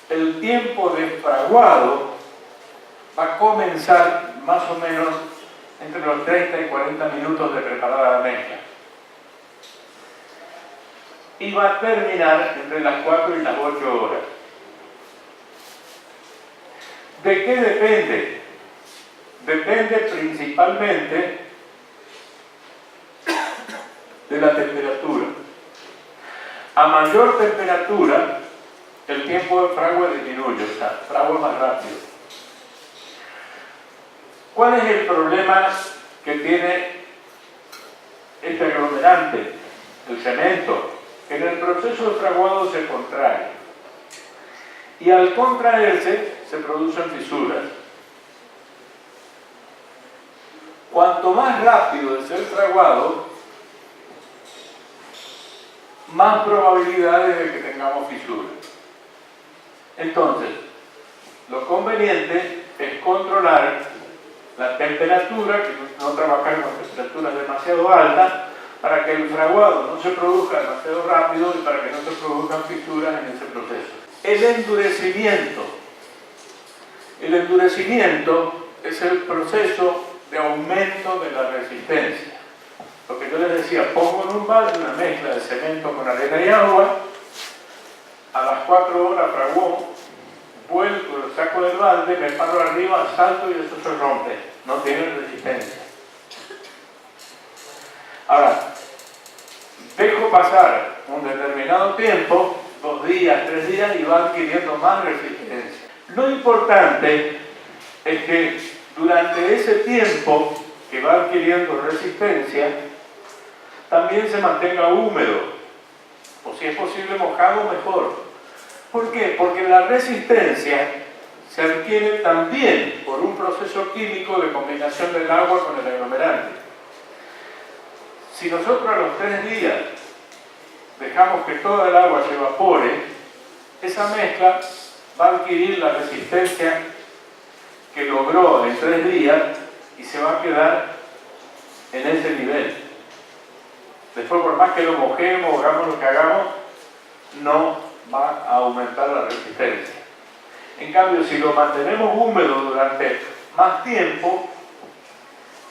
Speaker 1: el tiempo de fraguado va a comenzar más o menos entre los 30 y 40 minutos de preparada la mezcla. Y va a terminar entre las 4 y las 8 horas. ¿De qué depende? Depende principalmente de la temperatura. A mayor temperatura, el tiempo de fragua disminuye, o sea, fragua más rápido. ¿Cuál es el problema que tiene este aglomerante, el cemento? Que en el proceso de fraguado se contrae. Y al contraerse, se producen fisuras. Cuanto más rápido es el fraguado, más probabilidades de que tengamos fisuras. Entonces, lo conveniente es controlar la temperatura, que no trabajar con temperaturas demasiado altas, para que el fraguado no se produzca demasiado rápido y para que no se produzcan fisuras en ese proceso. El endurecimiento. El endurecimiento es el proceso de aumento de la resistencia. Lo que yo les decía, pongo en un balde una mezcla de cemento con arena y agua, a las 4 horas fraguó, vuelvo, lo saco del balde, me paro arriba, salto y eso se rompe, no tiene resistencia. Ahora, dejo pasar un determinado tiempo, 2 días, 3 días, y va adquiriendo más resistencia. Lo importante es que durante ese tiempo que va adquiriendo resistencia, también se mantenga húmedo, o si es posible mojado, mejor. ¿Por qué? Porque la resistencia se adquiere también por un proceso químico de combinación del agua con el aglomerante. Si nosotros a los 3 días dejamos que toda el agua se evapore, esa mezcla va a adquirir la resistencia que logró en 3 días y se va a quedar en ese nivel. Después, por más que lo mojemos o hagamos lo que hagamos, no va a aumentar la resistencia. En cambio, si lo mantenemos húmedo durante más tiempo,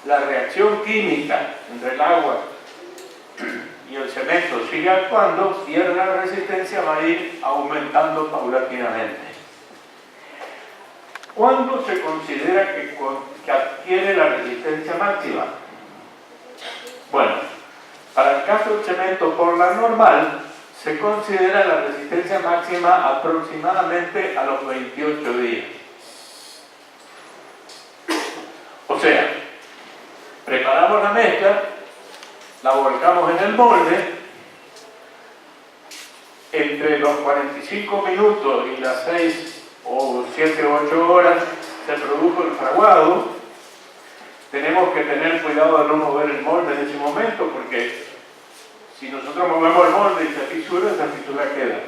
Speaker 1: la reacción química entre el agua y el cemento sigue actuando, pierde la resistencia, va a ir aumentando paulatinamente. ¿Cuándo se considera que adquiere la resistencia máxima? Bueno, para el caso del cemento por la normal, se considera la resistencia máxima aproximadamente a los 28 días. O sea, preparamos la mezcla, la volcamos en el molde, entre los 45 minutos y las 6 o 7 o 8 horas se produjo el fraguado. Tenemos que tener cuidado de no mover el molde en ese momento, porque si nosotros movemos el molde y se fisura, esa fisura queda.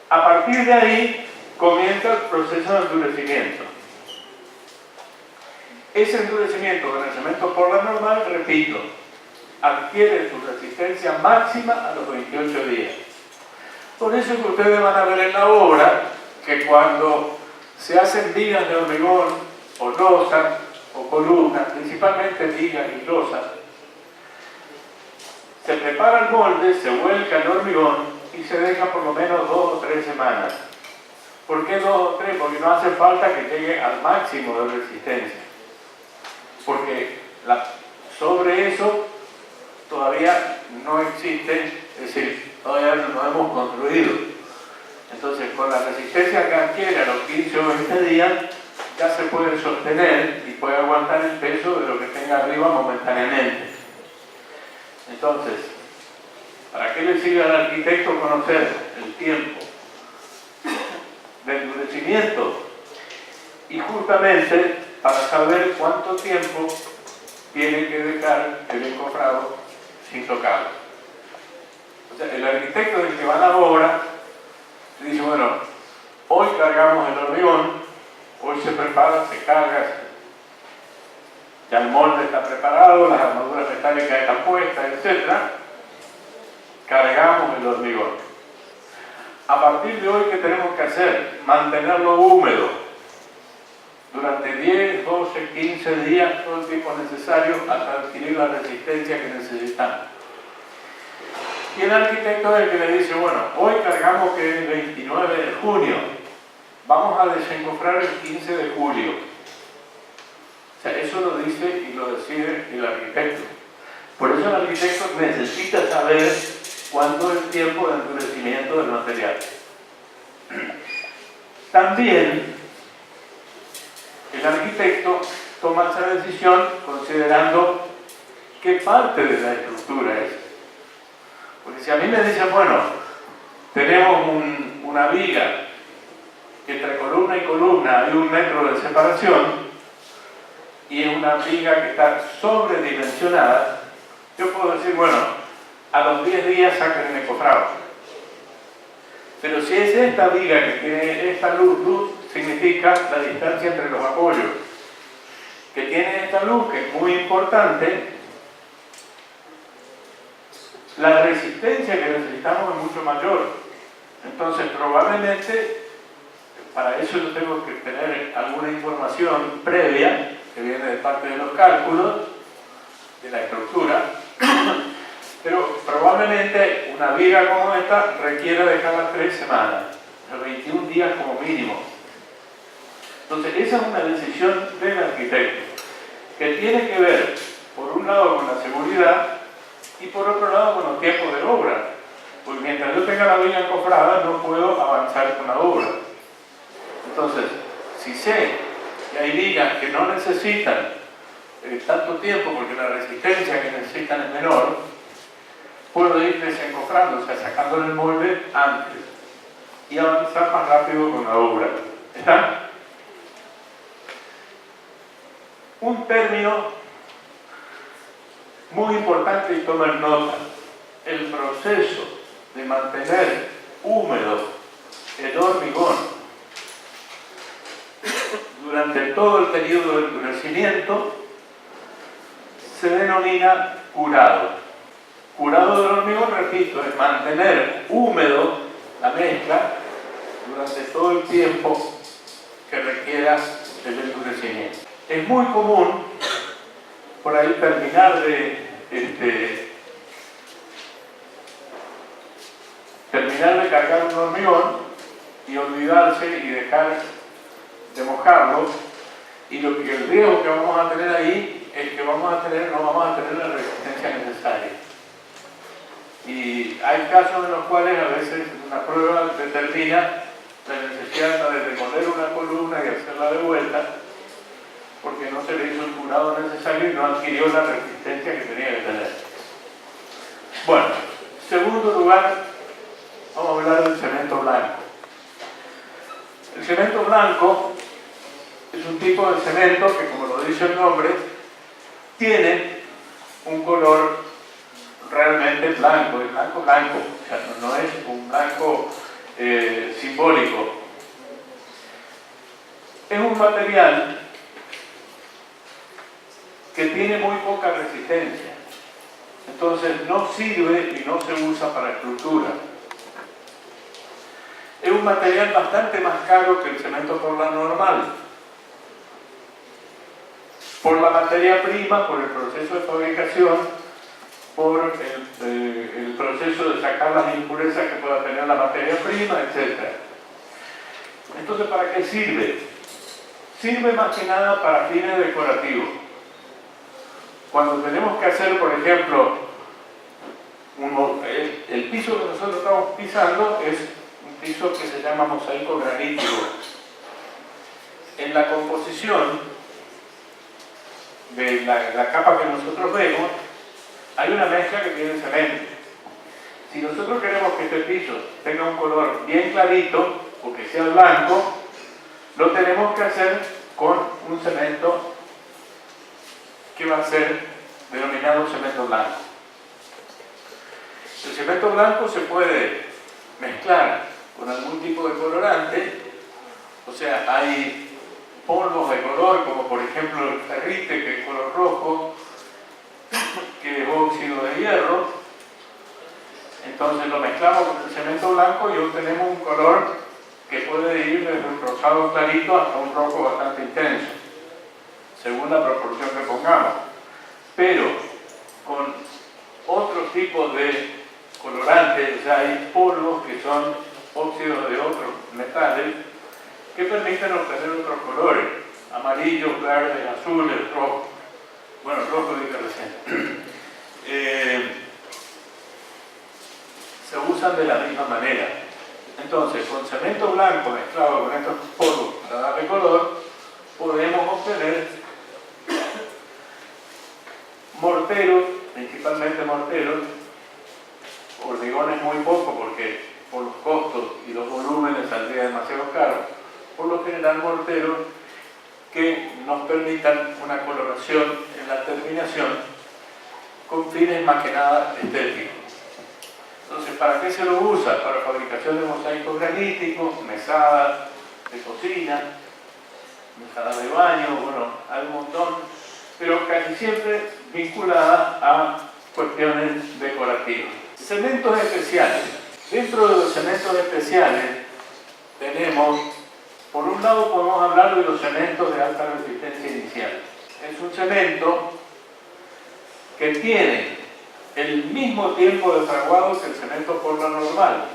Speaker 1: A partir de ahí comienza el proceso de endurecimiento. Ese endurecimiento con el cemento por la normal, repito, adquiere su resistencia máxima a los 28 días. Por eso que ustedes van a ver en la obra que cuando se hacen vigas de hormigón o losas o columnas, principalmente vigas y losas, se prepara el molde, se vuelca el hormigón y se deja por lo menos 2 o 3 semanas. ¿Por qué 2 o 3? Porque no hace falta que llegue al máximo de resistencia. Porque sobre eso todavía no existe, es decir, todavía no hemos construido. Entonces, con la resistencia que adquiere a los 15 o 20 días, ya se puede sostener y puede aguantar el peso de lo que tenga arriba momentáneamente. Entonces, ¿para qué le sirve al arquitecto conocer el tiempo de endurecimiento? Y justamente para saber cuánto tiempo tiene que dejar el encofrado sin tocarlo. O sea, el arquitecto del que va a la obra dice, bueno, hoy cargamos el hormigón, hoy se prepara, se carga, ya el molde está preparado, las armaduras metálicas están puestas, etc. Cargamos el hormigón. A partir de hoy, ¿qué tenemos que hacer? Mantenerlo húmedo durante 10, 12, 15 días, todo el tiempo necesario hasta adquirir la resistencia que necesitamos. Y el arquitecto es el que le dice, bueno, hoy cargamos que es el 29 de junio, vamos a desencofrar el 15 de julio. O sea, eso lo dice y lo decide el arquitecto. Por eso el arquitecto necesita saber cuánto es el tiempo de endurecimiento del material. También el arquitecto toma esa decisión considerando qué parte de la estructura es. Porque si a mí me dicen, bueno, tenemos una viga que entre columna y columna hay 1 metro de separación, y es una viga que está sobredimensionada, yo puedo decir, bueno, a los 10 días saquen el encofrado. Pero si es esta viga que tiene esta luz significa la distancia entre los apoyos, que tiene esta luz, que es muy importante. La resistencia que necesitamos es mucho mayor. Entonces, probablemente, para eso yo tengo que tener alguna información previa, que viene de parte de los cálculos, de la estructura, pero probablemente una viga como esta requiere de cada 3 semanas, o 21 días como mínimo. Entonces, esa es una decisión del arquitecto, que tiene que ver, por un lado, con la seguridad, y por otro lado con los tiempos de obra, porque mientras yo tenga la viga encofrada no puedo avanzar con la obra. Entonces, si sé que hay vigas que no necesitan tanto tiempo porque la resistencia que necesitan es menor, puedo ir desencofrando, o sea, sacándole el molde antes y avanzar más rápido con la obra. ¿Está? Un término muy importante y tomen nota: el proceso de mantener húmedo el hormigón durante todo el periodo de endurecimiento se denomina curado. Curado del hormigón, repito, es mantener húmedo la mezcla durante todo el tiempo que requiera el endurecimiento. Es muy común por ahí terminar de terminar de cargar un hormigón y olvidarse y dejar de mojarlo, y el riesgo que vamos a tener ahí es que no vamos a tener la resistencia necesaria. Y hay casos en los cuales a veces una prueba determina la necesidad de demoler una columna y hacerla de vuelta porque no se le hizo el curado necesario y no adquirió la resistencia que tenía que tener. Bueno, en segundo lugar, vamos a hablar del cemento blanco. El cemento blanco es un tipo de cemento que, como lo dice el nombre, tiene un color realmente blanco, es blanco, o sea, no es un blanco simbólico. Es un material que tiene muy poca resistencia, entonces no sirve y no se usa para estructura. Es un material bastante más caro que el cemento Portland normal, por la materia prima, por el proceso de fabricación, por el proceso de sacar las impurezas que pueda tener la materia prima, etc. Entonces, ¿para qué sirve? Sirve más que nada para fines decorativos. Cuando tenemos que hacer, por ejemplo, el piso que nosotros estamos pisando es un piso que se llama mosaico granítico. En la composición de la capa que nosotros vemos, hay una mezcla que tiene cemento. Si nosotros queremos que este piso tenga un color bien clarito o que sea blanco, lo tenemos que hacer con un cemento que va a ser denominado cemento blanco. El cemento blanco se puede mezclar con algún tipo de colorante, o sea, hay polvos de color, como por ejemplo el ferrite, que es color rojo, que es óxido de hierro. Entonces lo mezclamos con el cemento blanco y obtenemos un color que puede ir desde un rosado clarito hasta un rojo bastante intenso, según la proporción que pongamos. Pero con otros tipos de colorantes, o sea, hay polvos que son óxidos de otros metales que permiten obtener otros colores: amarillos, verdes, azules, rojos. Bueno, rojo dije recién. Se usan de la misma manera. Entonces, con cemento blanco mezclado con estos polvos para darle color, podemos obtener morteros, principalmente morteros, hormigones muy poco porque por los costos y los volúmenes saldría demasiado caro. Por lo general, morteros que nos permitan una coloración en la terminación con fines más que nada estéticos. Entonces, ¿para qué se lo usa? Para fabricación de mosaicos graníticos, mesadas de cocina, mesadas de baño, bueno, hay un montón, pero casi siempre vinculadas a cuestiones decorativas. Cementos especiales. Dentro de los cementos especiales tenemos, por un lado podemos hablar de los cementos de alta resistencia inicial. Es un cemento que tiene el mismo tiempo de fraguado que el cemento Portland normal,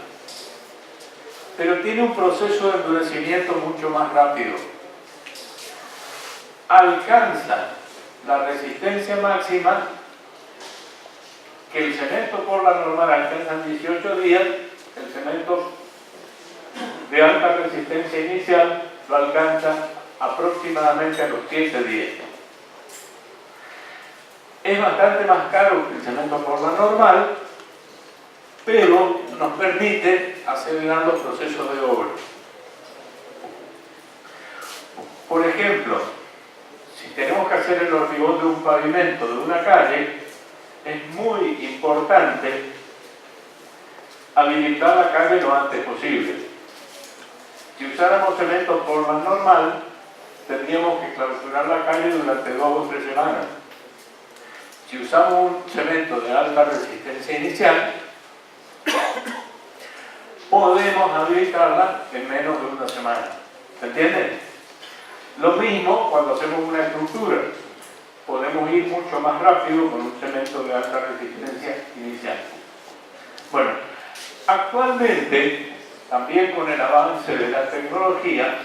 Speaker 1: pero tiene un proceso de endurecimiento mucho más rápido. Alcanza la resistencia máxima que el cemento Portland normal alcanza en 18 días, el cemento de alta resistencia inicial lo alcanza aproximadamente a los 7 días. Es bastante más caro que el cemento Portland normal, pero nos permite acelerar los procesos de obra. Por ejemplo, si tenemos que hacer el hormigón de un pavimento de una calle, es muy importante habilitar la calle lo antes posible. Si usáramos cemento Portland normal, tendríamos que clausurar la calle durante 2 o 3 semanas. Si usamos un cemento de alta resistencia inicial, podemos habilitarla en menos de 1 semana. ¿Se entiende? Lo mismo cuando hacemos una estructura. Podemos ir mucho más rápido con un cemento de alta resistencia inicial. Bueno, Actualmente, también con el avance de la tecnología,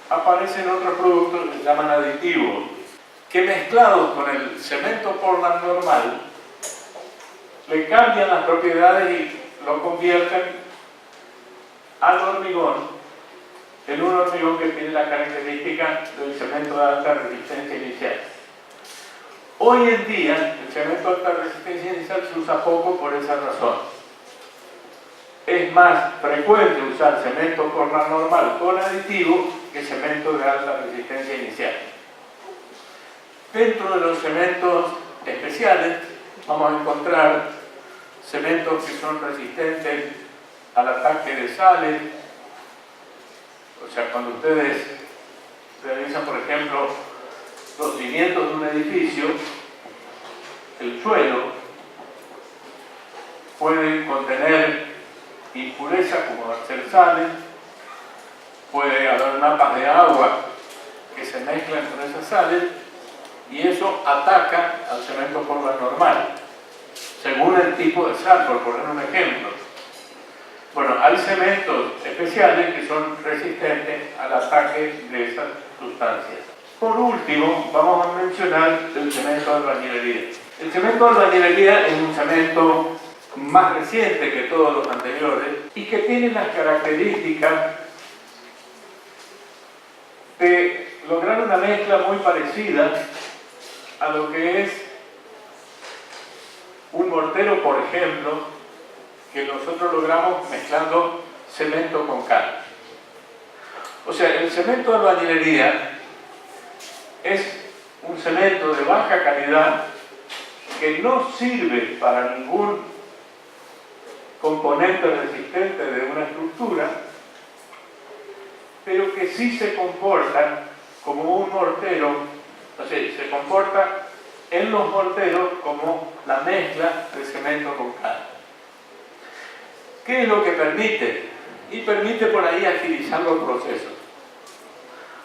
Speaker 1: aparecen otros productos que se llaman aditivos, que mezclados con el cemento Portland normal, le cambian las propiedades y lo convierten al hormigón en un hormigón que tiene la característica del cemento de alta resistencia inicial. Hoy en día, el cemento de alta resistencia inicial se usa poco por esa razón. Es más frecuente usar cemento Portland normal con aditivo que cemento de alta resistencia inicial. Dentro de los cementos especiales vamos a encontrar cementos que son resistentes al ataque de sales. O sea, cuando ustedes realizan, por ejemplo, los cimientos de un edificio, el suelo puede contener impurezas como ser sales, puede haber napas de agua que se mezclan con esas sales y eso ataca al cemento Portland normal, según el tipo de sal, por poner un ejemplo. Bueno, hay cementos especiales que son resistentes al ataque de esas sustancias. Por último, vamos a mencionar el cemento de albañilería. El cemento de albañilería es un cemento más reciente que todos los anteriores y que tiene las características de lograr una mezcla muy parecida a lo que es un mortero, por ejemplo, que nosotros logramos mezclando cemento con cal. O sea, el cemento de albañilería es un cemento de baja calidad que no sirve para ningún componente resistente de una estructura, pero que sí se comporta como un mortero, o sea, se comporta en los morteros como la mezcla de cemento con cal. ¿Qué es lo que permite? Y permite por ahí agilizar los procesos.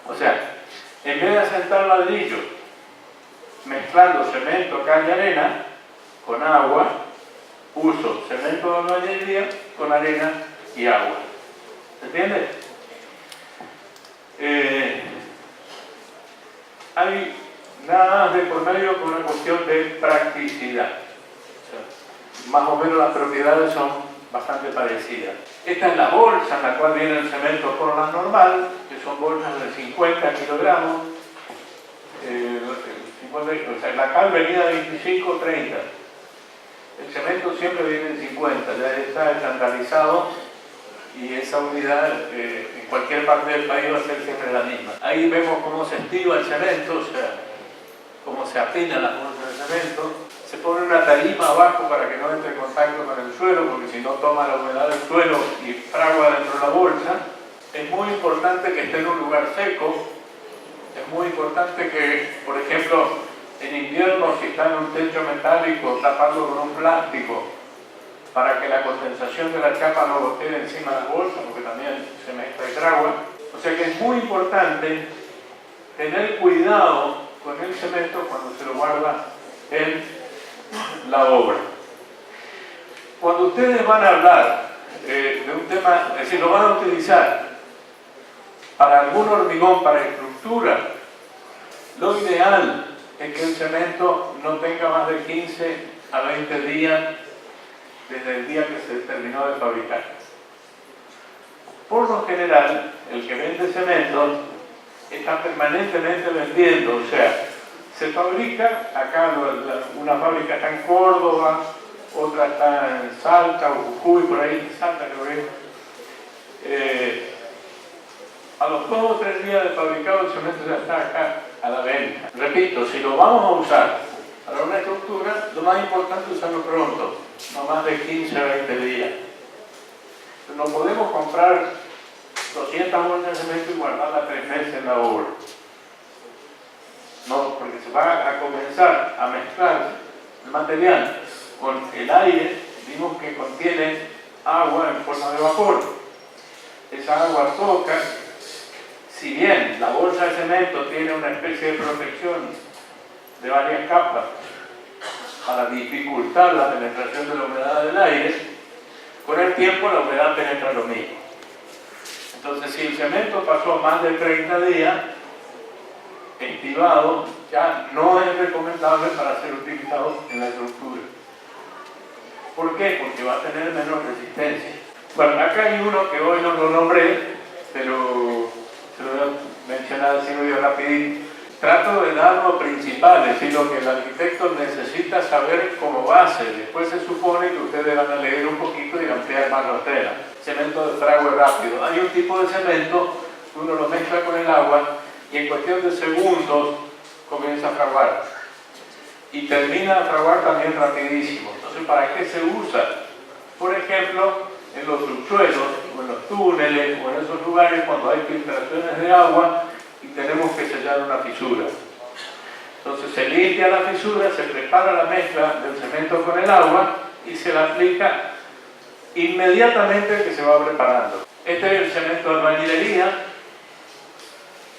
Speaker 1: O sea, en vez de asentar ladrillos mezclando cemento, cal y arena con agua, uso cemento de albañilería con arena y agua. ¿Se entiende? Hay nada más de por medio con una cuestión de practicidad. O sea, más o menos las propiedades son bastante parecidas. Esta es la bolsa en la cual viene el cemento Portland normal, que son bolsas de 50 kilogramos. O sea, la cal venía de 25 30. El cemento siempre viene en 50, ya está estandarizado y esa unidad en cualquier parte del país va a ser siempre la misma. Ahí vemos cómo se estiva el cemento, o sea, cómo se apilan las bolsas de cemento. Se pone una tarima abajo para que no entre en contacto con el suelo, porque si no toma la humedad del suelo y fragua dentro de la bolsa. Es muy importante que esté en un lugar seco. Es muy importante que, por ejemplo, en invierno, si está en un techo metálico, taparlo con un plástico para que la condensación de la chapa no gotee encima de la bolsa, porque también se mezcla el agua. O sea que es muy importante tener cuidado con el cemento cuando se lo guarda en la obra. Cuando ustedes van a hablar de un tema, es decir, lo van a utilizar para algún hormigón, para estructura, lo ideal es que el cemento no tenga más de 15 a 20 días desde el día que se terminó de fabricar. Por lo general, el que vende cemento está permanentemente vendiendo, o sea, se fabrica, acá una fábrica está en Córdoba, otra está en Salta o Jujuy, por ahí en Salta creo que a los 2 o 3 días de fabricado el cemento ya está acá a la venta. Repito, si lo vamos a usar para una estructura, lo más importante es usarlo pronto, no más de 15 a 20 días. No podemos comprar 200 bolsas de cemento y guardarlas 3 meses en la obra. No, porque se va a comenzar a mezclar el material con el aire, vimos que contiene agua en forma de vapor. Esa agua toca, si bien la bolsa de cemento tiene una especie de protección de varias capas para dificultar la penetración de la humedad del aire, con el el tiempo la humedad penetra lo mismo. Entonces, si el cemento pasó más de 30 días estivado, ya no es recomendable para ser utilizado en la estructura. ¿Por qué? Porque va a tener menos resistencia. Bueno, acá hay uno que hoy no lo nombré, pero se lo voy a mencionar así medio rapidito. Trato de dar lo principal, es decir, lo que el arquitecto necesita saber como base. Después se supone que ustedes van a leer un poquito y ampliar más los temas. Cemento de fragua rápido. Hay un tipo de cemento que uno lo mezcla con el agua y en cuestión de segundos comienza a fraguar. Y termina de fraguar también rapidísimo. Entonces, ¿para qué se usa? Por ejemplo, en los subsuelos, o en los túneles, o en esos lugares cuando hay filtraciones de agua y tenemos que sellar una fisura. Entonces se limpia la fisura, se prepara la mezcla del cemento con el agua y se la aplica inmediatamente que se va preparando. Este es el cemento de albañilería.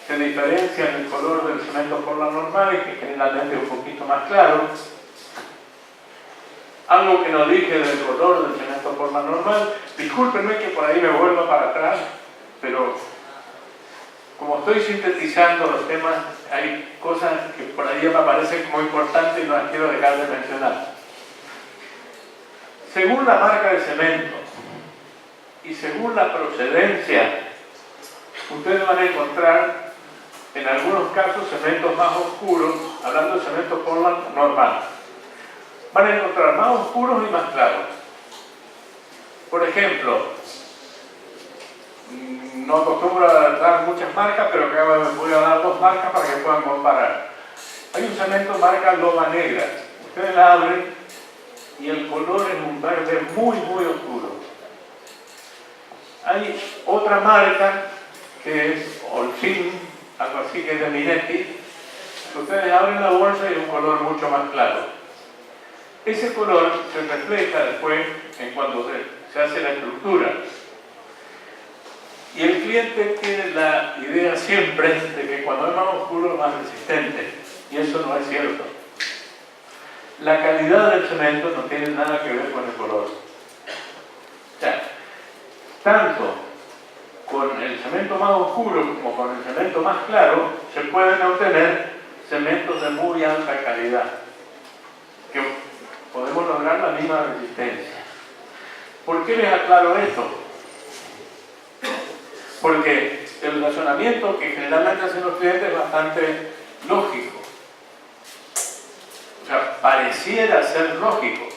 Speaker 1: Se diferencia en el color del cemento por la normal, que generalmente es un poquito más claro. Algo que no dije del color del cemento por la normal, discúlpenme que por ahí me vuelva para atrás, pero como estoy sintetizando los temas, hay cosas que por ahí me parecen como importantes y no las quiero dejar de mencionar. Según la marca de cemento y según la procedencia, ustedes van a encontrar en algunos casos cementos más oscuros, hablando de cemento por la normal. Van a encontrar más oscuros y más claros. Por ejemplo, no acostumbro a dar muchas marcas, pero acá voy a dar dos marcas para que puedan comparar. Hay un cemento marca Loma Negra. Ustedes la abren y el color es un verde muy, muy oscuro. Hay otra marca que es Olfin, algo así, que es de Minetti. Ustedes abren la bolsa y es un color mucho más claro. Ese color se refleja después en cuando se hace la estructura. Y el cliente tiene la idea siempre de que cuando es más oscuro es más resistente. Y eso no es cierto. La calidad del cemento no tiene nada que ver con el color. O sea, tanto con el cemento más oscuro como con el cemento más claro se pueden obtener cementos de muy alta calidad, que podemos lograr la misma resistencia. ¿Por qué les aclaro esto? Porque el razonamiento que generalmente hacen los clientes es bastante lógico. O sea, pareciera ser lógico.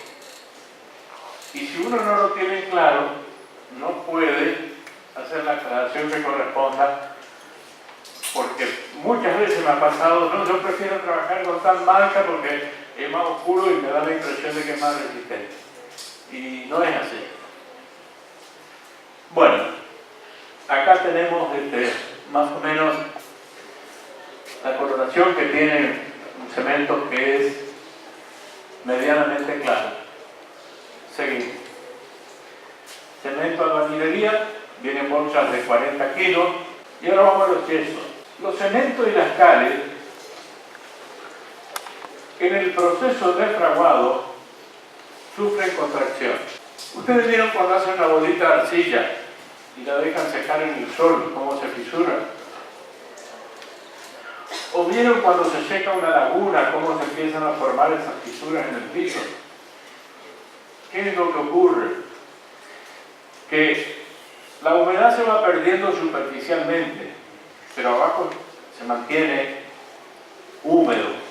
Speaker 1: Y si uno no lo tiene claro, no puede hacer la aclaración que corresponda, porque muchas veces me ha pasado, no, yo prefiero trabajar con tal marca porque es más oscuro y me da la impresión de que es más resistente. Y no es así. Bueno, acá tenemos más o menos la coloración que tiene un cemento que es medianamente claro. Seguimos. Cemento albañilería, vienen bolsas de 40 kilos. Y ahora vamos a los yesos. Los cementos y las cales, en el proceso de fraguado, sufren contracción. Ustedes vieron cuando hacen una bolita de arcilla y la dejan secar en el sol, cómo se fisura. O vieron cuando se seca una laguna, cómo se empiezan a formar esas fisuras en el piso. ¿Qué es lo que ocurre? Que la humedad se va perdiendo superficialmente, pero abajo se mantiene húmedo.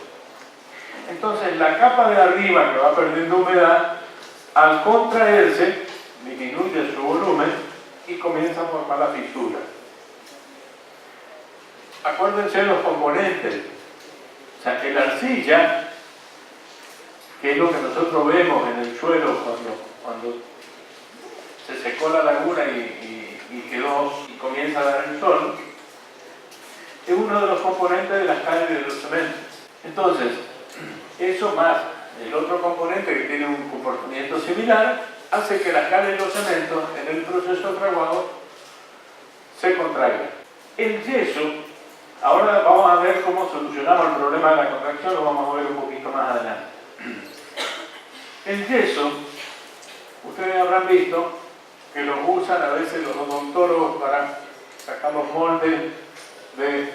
Speaker 1: Entonces la capa de arriba que va perdiendo humedad, al contraerse, disminuye su volumen y comienza a formar la fisura. Acuérdense de los componentes. O sea, que la arcilla, que es lo que nosotros vemos en el suelo cuando se secó la laguna y quedó y comienza a dar el sol, es uno de los componentes de las cales de los cementos. Entonces, eso más el otro componente que tiene un comportamiento similar hace que las cales de los cementos en el proceso de fraguado se contraigan. El yeso, ahora vamos a ver cómo solucionamos el problema de la contracción, lo vamos a ver un poquito más adelante. El yeso, ustedes habrán visto que los usan a veces los odontólogos para sacar los moldes de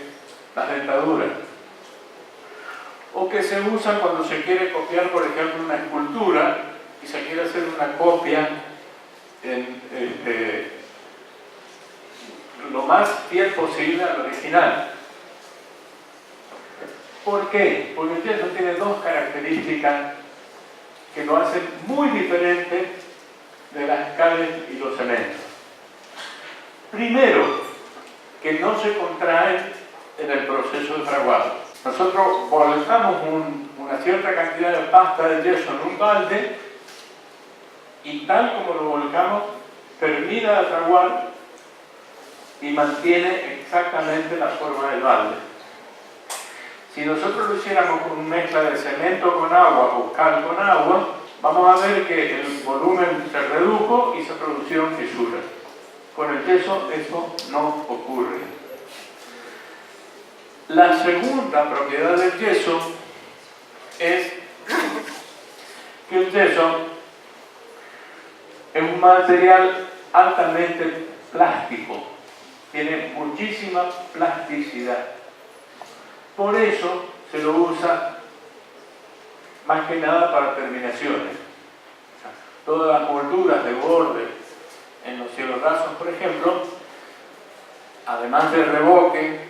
Speaker 1: las dentaduras, o que se usan cuando se quiere copiar, por ejemplo, una escultura y se quiere hacer una copia lo más fiel posible al original. ¿Por qué? Porque el yeso tiene dos características que lo hacen muy diferente de las cales y los cementos. Primero, que no se contraen en el proceso de fraguado. Nosotros volcamos una cierta cantidad de pasta de yeso en un balde y tal como lo volcamos, termina de fraguar y mantiene exactamente la forma del balde. Si nosotros lo hiciéramos con una mezcla de cemento con agua o cal con agua, vamos a ver que el volumen se redujo y se produjeron fisuras. Con el yeso eso no ocurre. La segunda propiedad del yeso es que el yeso es un material altamente plástico, tiene muchísima plasticidad. Por eso se lo usa más que nada para terminaciones. Todas las molduras de borde en los cielos rasos, por ejemplo, además de revoque,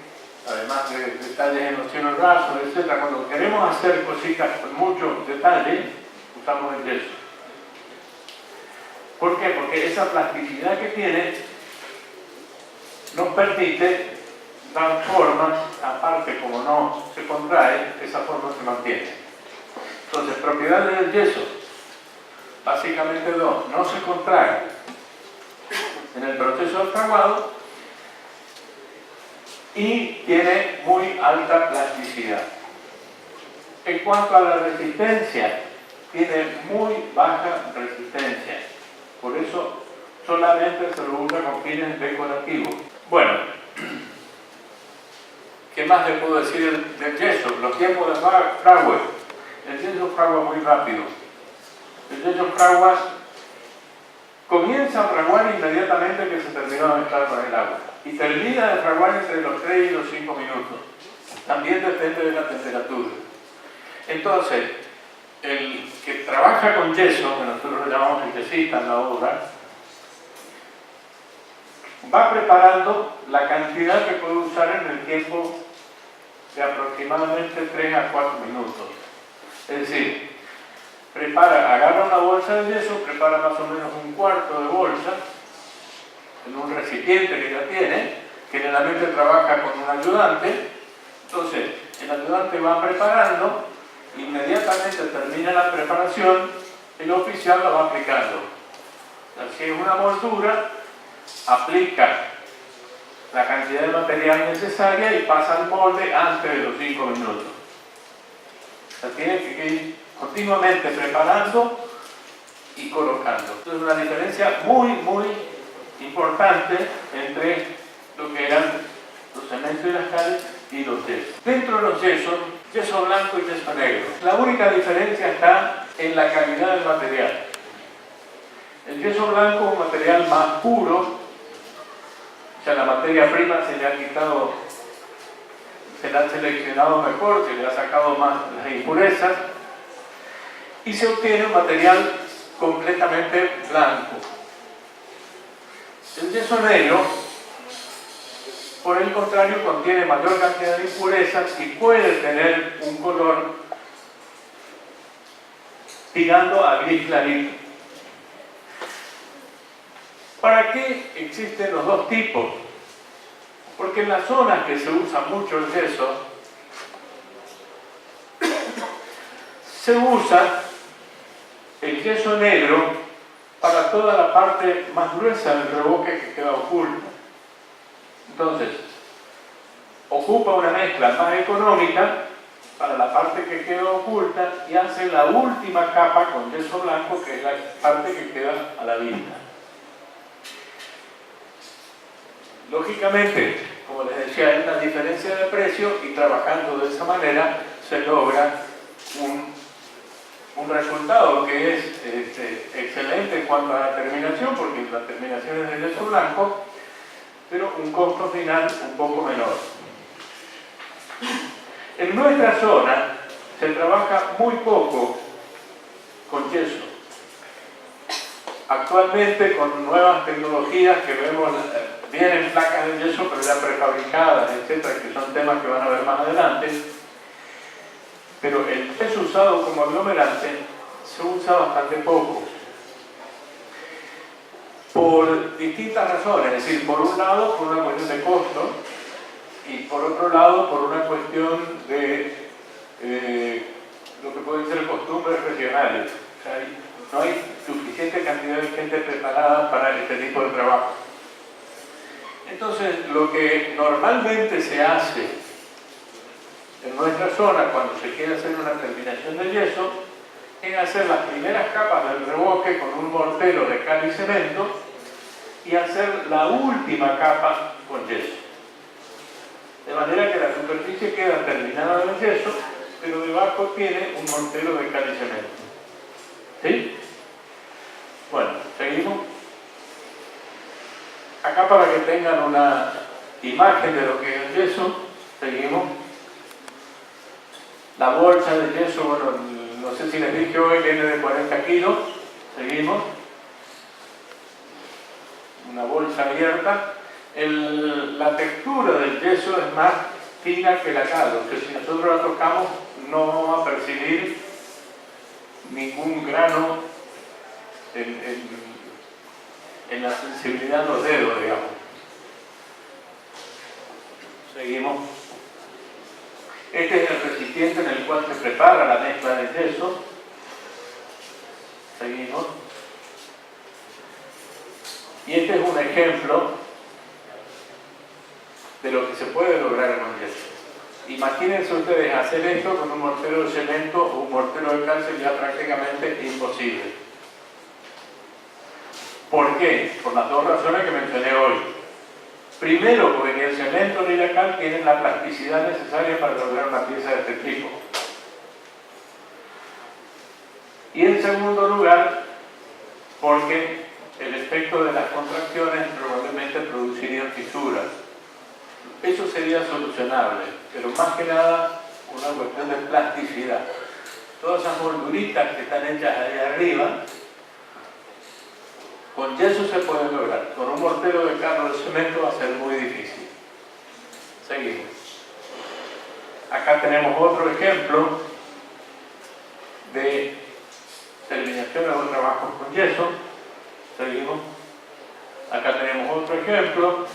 Speaker 1: además de detalles en los cielos rasos, etc., cuando queremos hacer cositas con muchos detalles, usamos el yeso. ¿Por qué? Porque esa plasticidad que tiene nos permite dar forma, aparte como no se contrae, esa forma se mantiene. Entonces, propiedades del yeso, básicamente dos: no se contrae en el proceso de fraguado y tiene muy alta plasticidad. En cuanto a la resistencia, tiene muy baja resistencia. Por eso solamente se lo usa con fines decorativos. Bueno, ¿qué más le puedo decir del yeso? Los tiempos de fragua. El yeso fragua muy rápido. El yeso fragua, comienza a fraguar inmediatamente que se terminó de mezclar con el agua y termina de fraguar entre los 3 y los 5 minutos. También depende de la temperatura. Entonces, el que trabaja con yeso, que nosotros lo llamamos el yesista en la obra, va preparando la cantidad que puede usar en el tiempo de aproximadamente 3 a 4 minutos. Es decir, agarra una bolsa de yeso, prepara más o menos un cuarto de bolsa en un recipiente que ya tiene, generalmente trabaja con un ayudante. Entonces, el ayudante va preparando, inmediatamente termina la preparación, el oficial la va aplicando. Si es una moldura, aplica la cantidad de material necesaria y pasa al molde antes de los 5 minutos. O sea, tiene que ir continuamente preparando y colocando. Entonces, una diferencia muy, muy importante entre lo que eran los cementos y las cales y los yesos. Dentro de los yesos, yeso blanco y yeso negro. La única diferencia está en la calidad del material. El yeso blanco es un material más puro, o sea, la materia prima se le ha quitado, se la ha seleccionado mejor, se le ha sacado más las impurezas y se obtiene un material completamente blanco. El yeso negro, por el contrario, contiene mayor cantidad de impurezas y puede tener un color tirando a gris clarito. ¿Para qué existen los dos tipos? Porque en las zonas que se usa mucho el yeso, se usa el yeso negro para toda la parte más gruesa del revoque que queda oculta. Entonces, ocupa una mezcla más económica para la parte que queda oculta y hace la última capa con yeso blanco, que es la parte que queda a la vista. Lógicamente, como les decía, hay una diferencia de precio y trabajando de esa manera se logra un un resultado que es excelente en cuanto a la terminación, porque la terminación es de yeso blanco, pero un costo final un poco menor. En nuestra zona se trabaja muy poco con yeso. Actualmente, con nuevas tecnologías que vemos, vienen placas de yeso, pero ya prefabricadas, etcétera, que son temas que van a ver más adelante. Pero el yeso usado como aglomerante se usa bastante poco. Por distintas razones, es decir, por un lado, por una cuestión de costo, y por otro lado, por una cuestión de lo que pueden ser costumbres regionales. O sea, no hay suficiente cantidad de gente preparada para este tipo de trabajo. Entonces, lo que normalmente se hace en nuestra zona cuando se quiere hacer una terminación de yeso es hacer las primeras capas del revoque con un mortero de cal y cemento y hacer la última capa con yeso. De manera que la superficie queda terminada de yeso, pero debajo tiene un mortero de cal y cemento. ¿Sí? Bueno, seguimos. Acá para que tengan una imagen de lo que es el yeso, seguimos. La bolsa de yeso, bueno, no sé si les dije hoy, viene de 40 kilos. Seguimos. Una bolsa abierta. La textura del yeso es más fina que la cal, o sea, si nosotros la tocamos no vamos a percibir ningún grano en la sensibilidad de los dedos, digamos. Seguimos. Este es el recipiente en el cual se prepara la mezcla de yeso. Seguimos. Y este es un ejemplo de lo que se puede lograr con yeso. Imagínense ustedes hacer esto con un mortero de cemento o un mortero de cal, sería prácticamente imposible. ¿Por qué? Por las dos razones que mencioné hoy. Primero, porque ni el cemento ni la cal tienen la plasticidad necesaria para lograr una pieza de este tipo. Y en segundo lugar, porque el efecto de las contracciones probablemente producirían fisuras. Eso sería solucionable, pero más que nada una cuestión de plasticidad. Todas esas molduritas que están hechas ahí arriba, con yeso se puede lograr. Con un mortero de cal o de cemento va a ser muy difícil. Seguimos. Acá tenemos otro ejemplo de terminación de trabajos con yeso. Seguimos. Acá tenemos otro ejemplo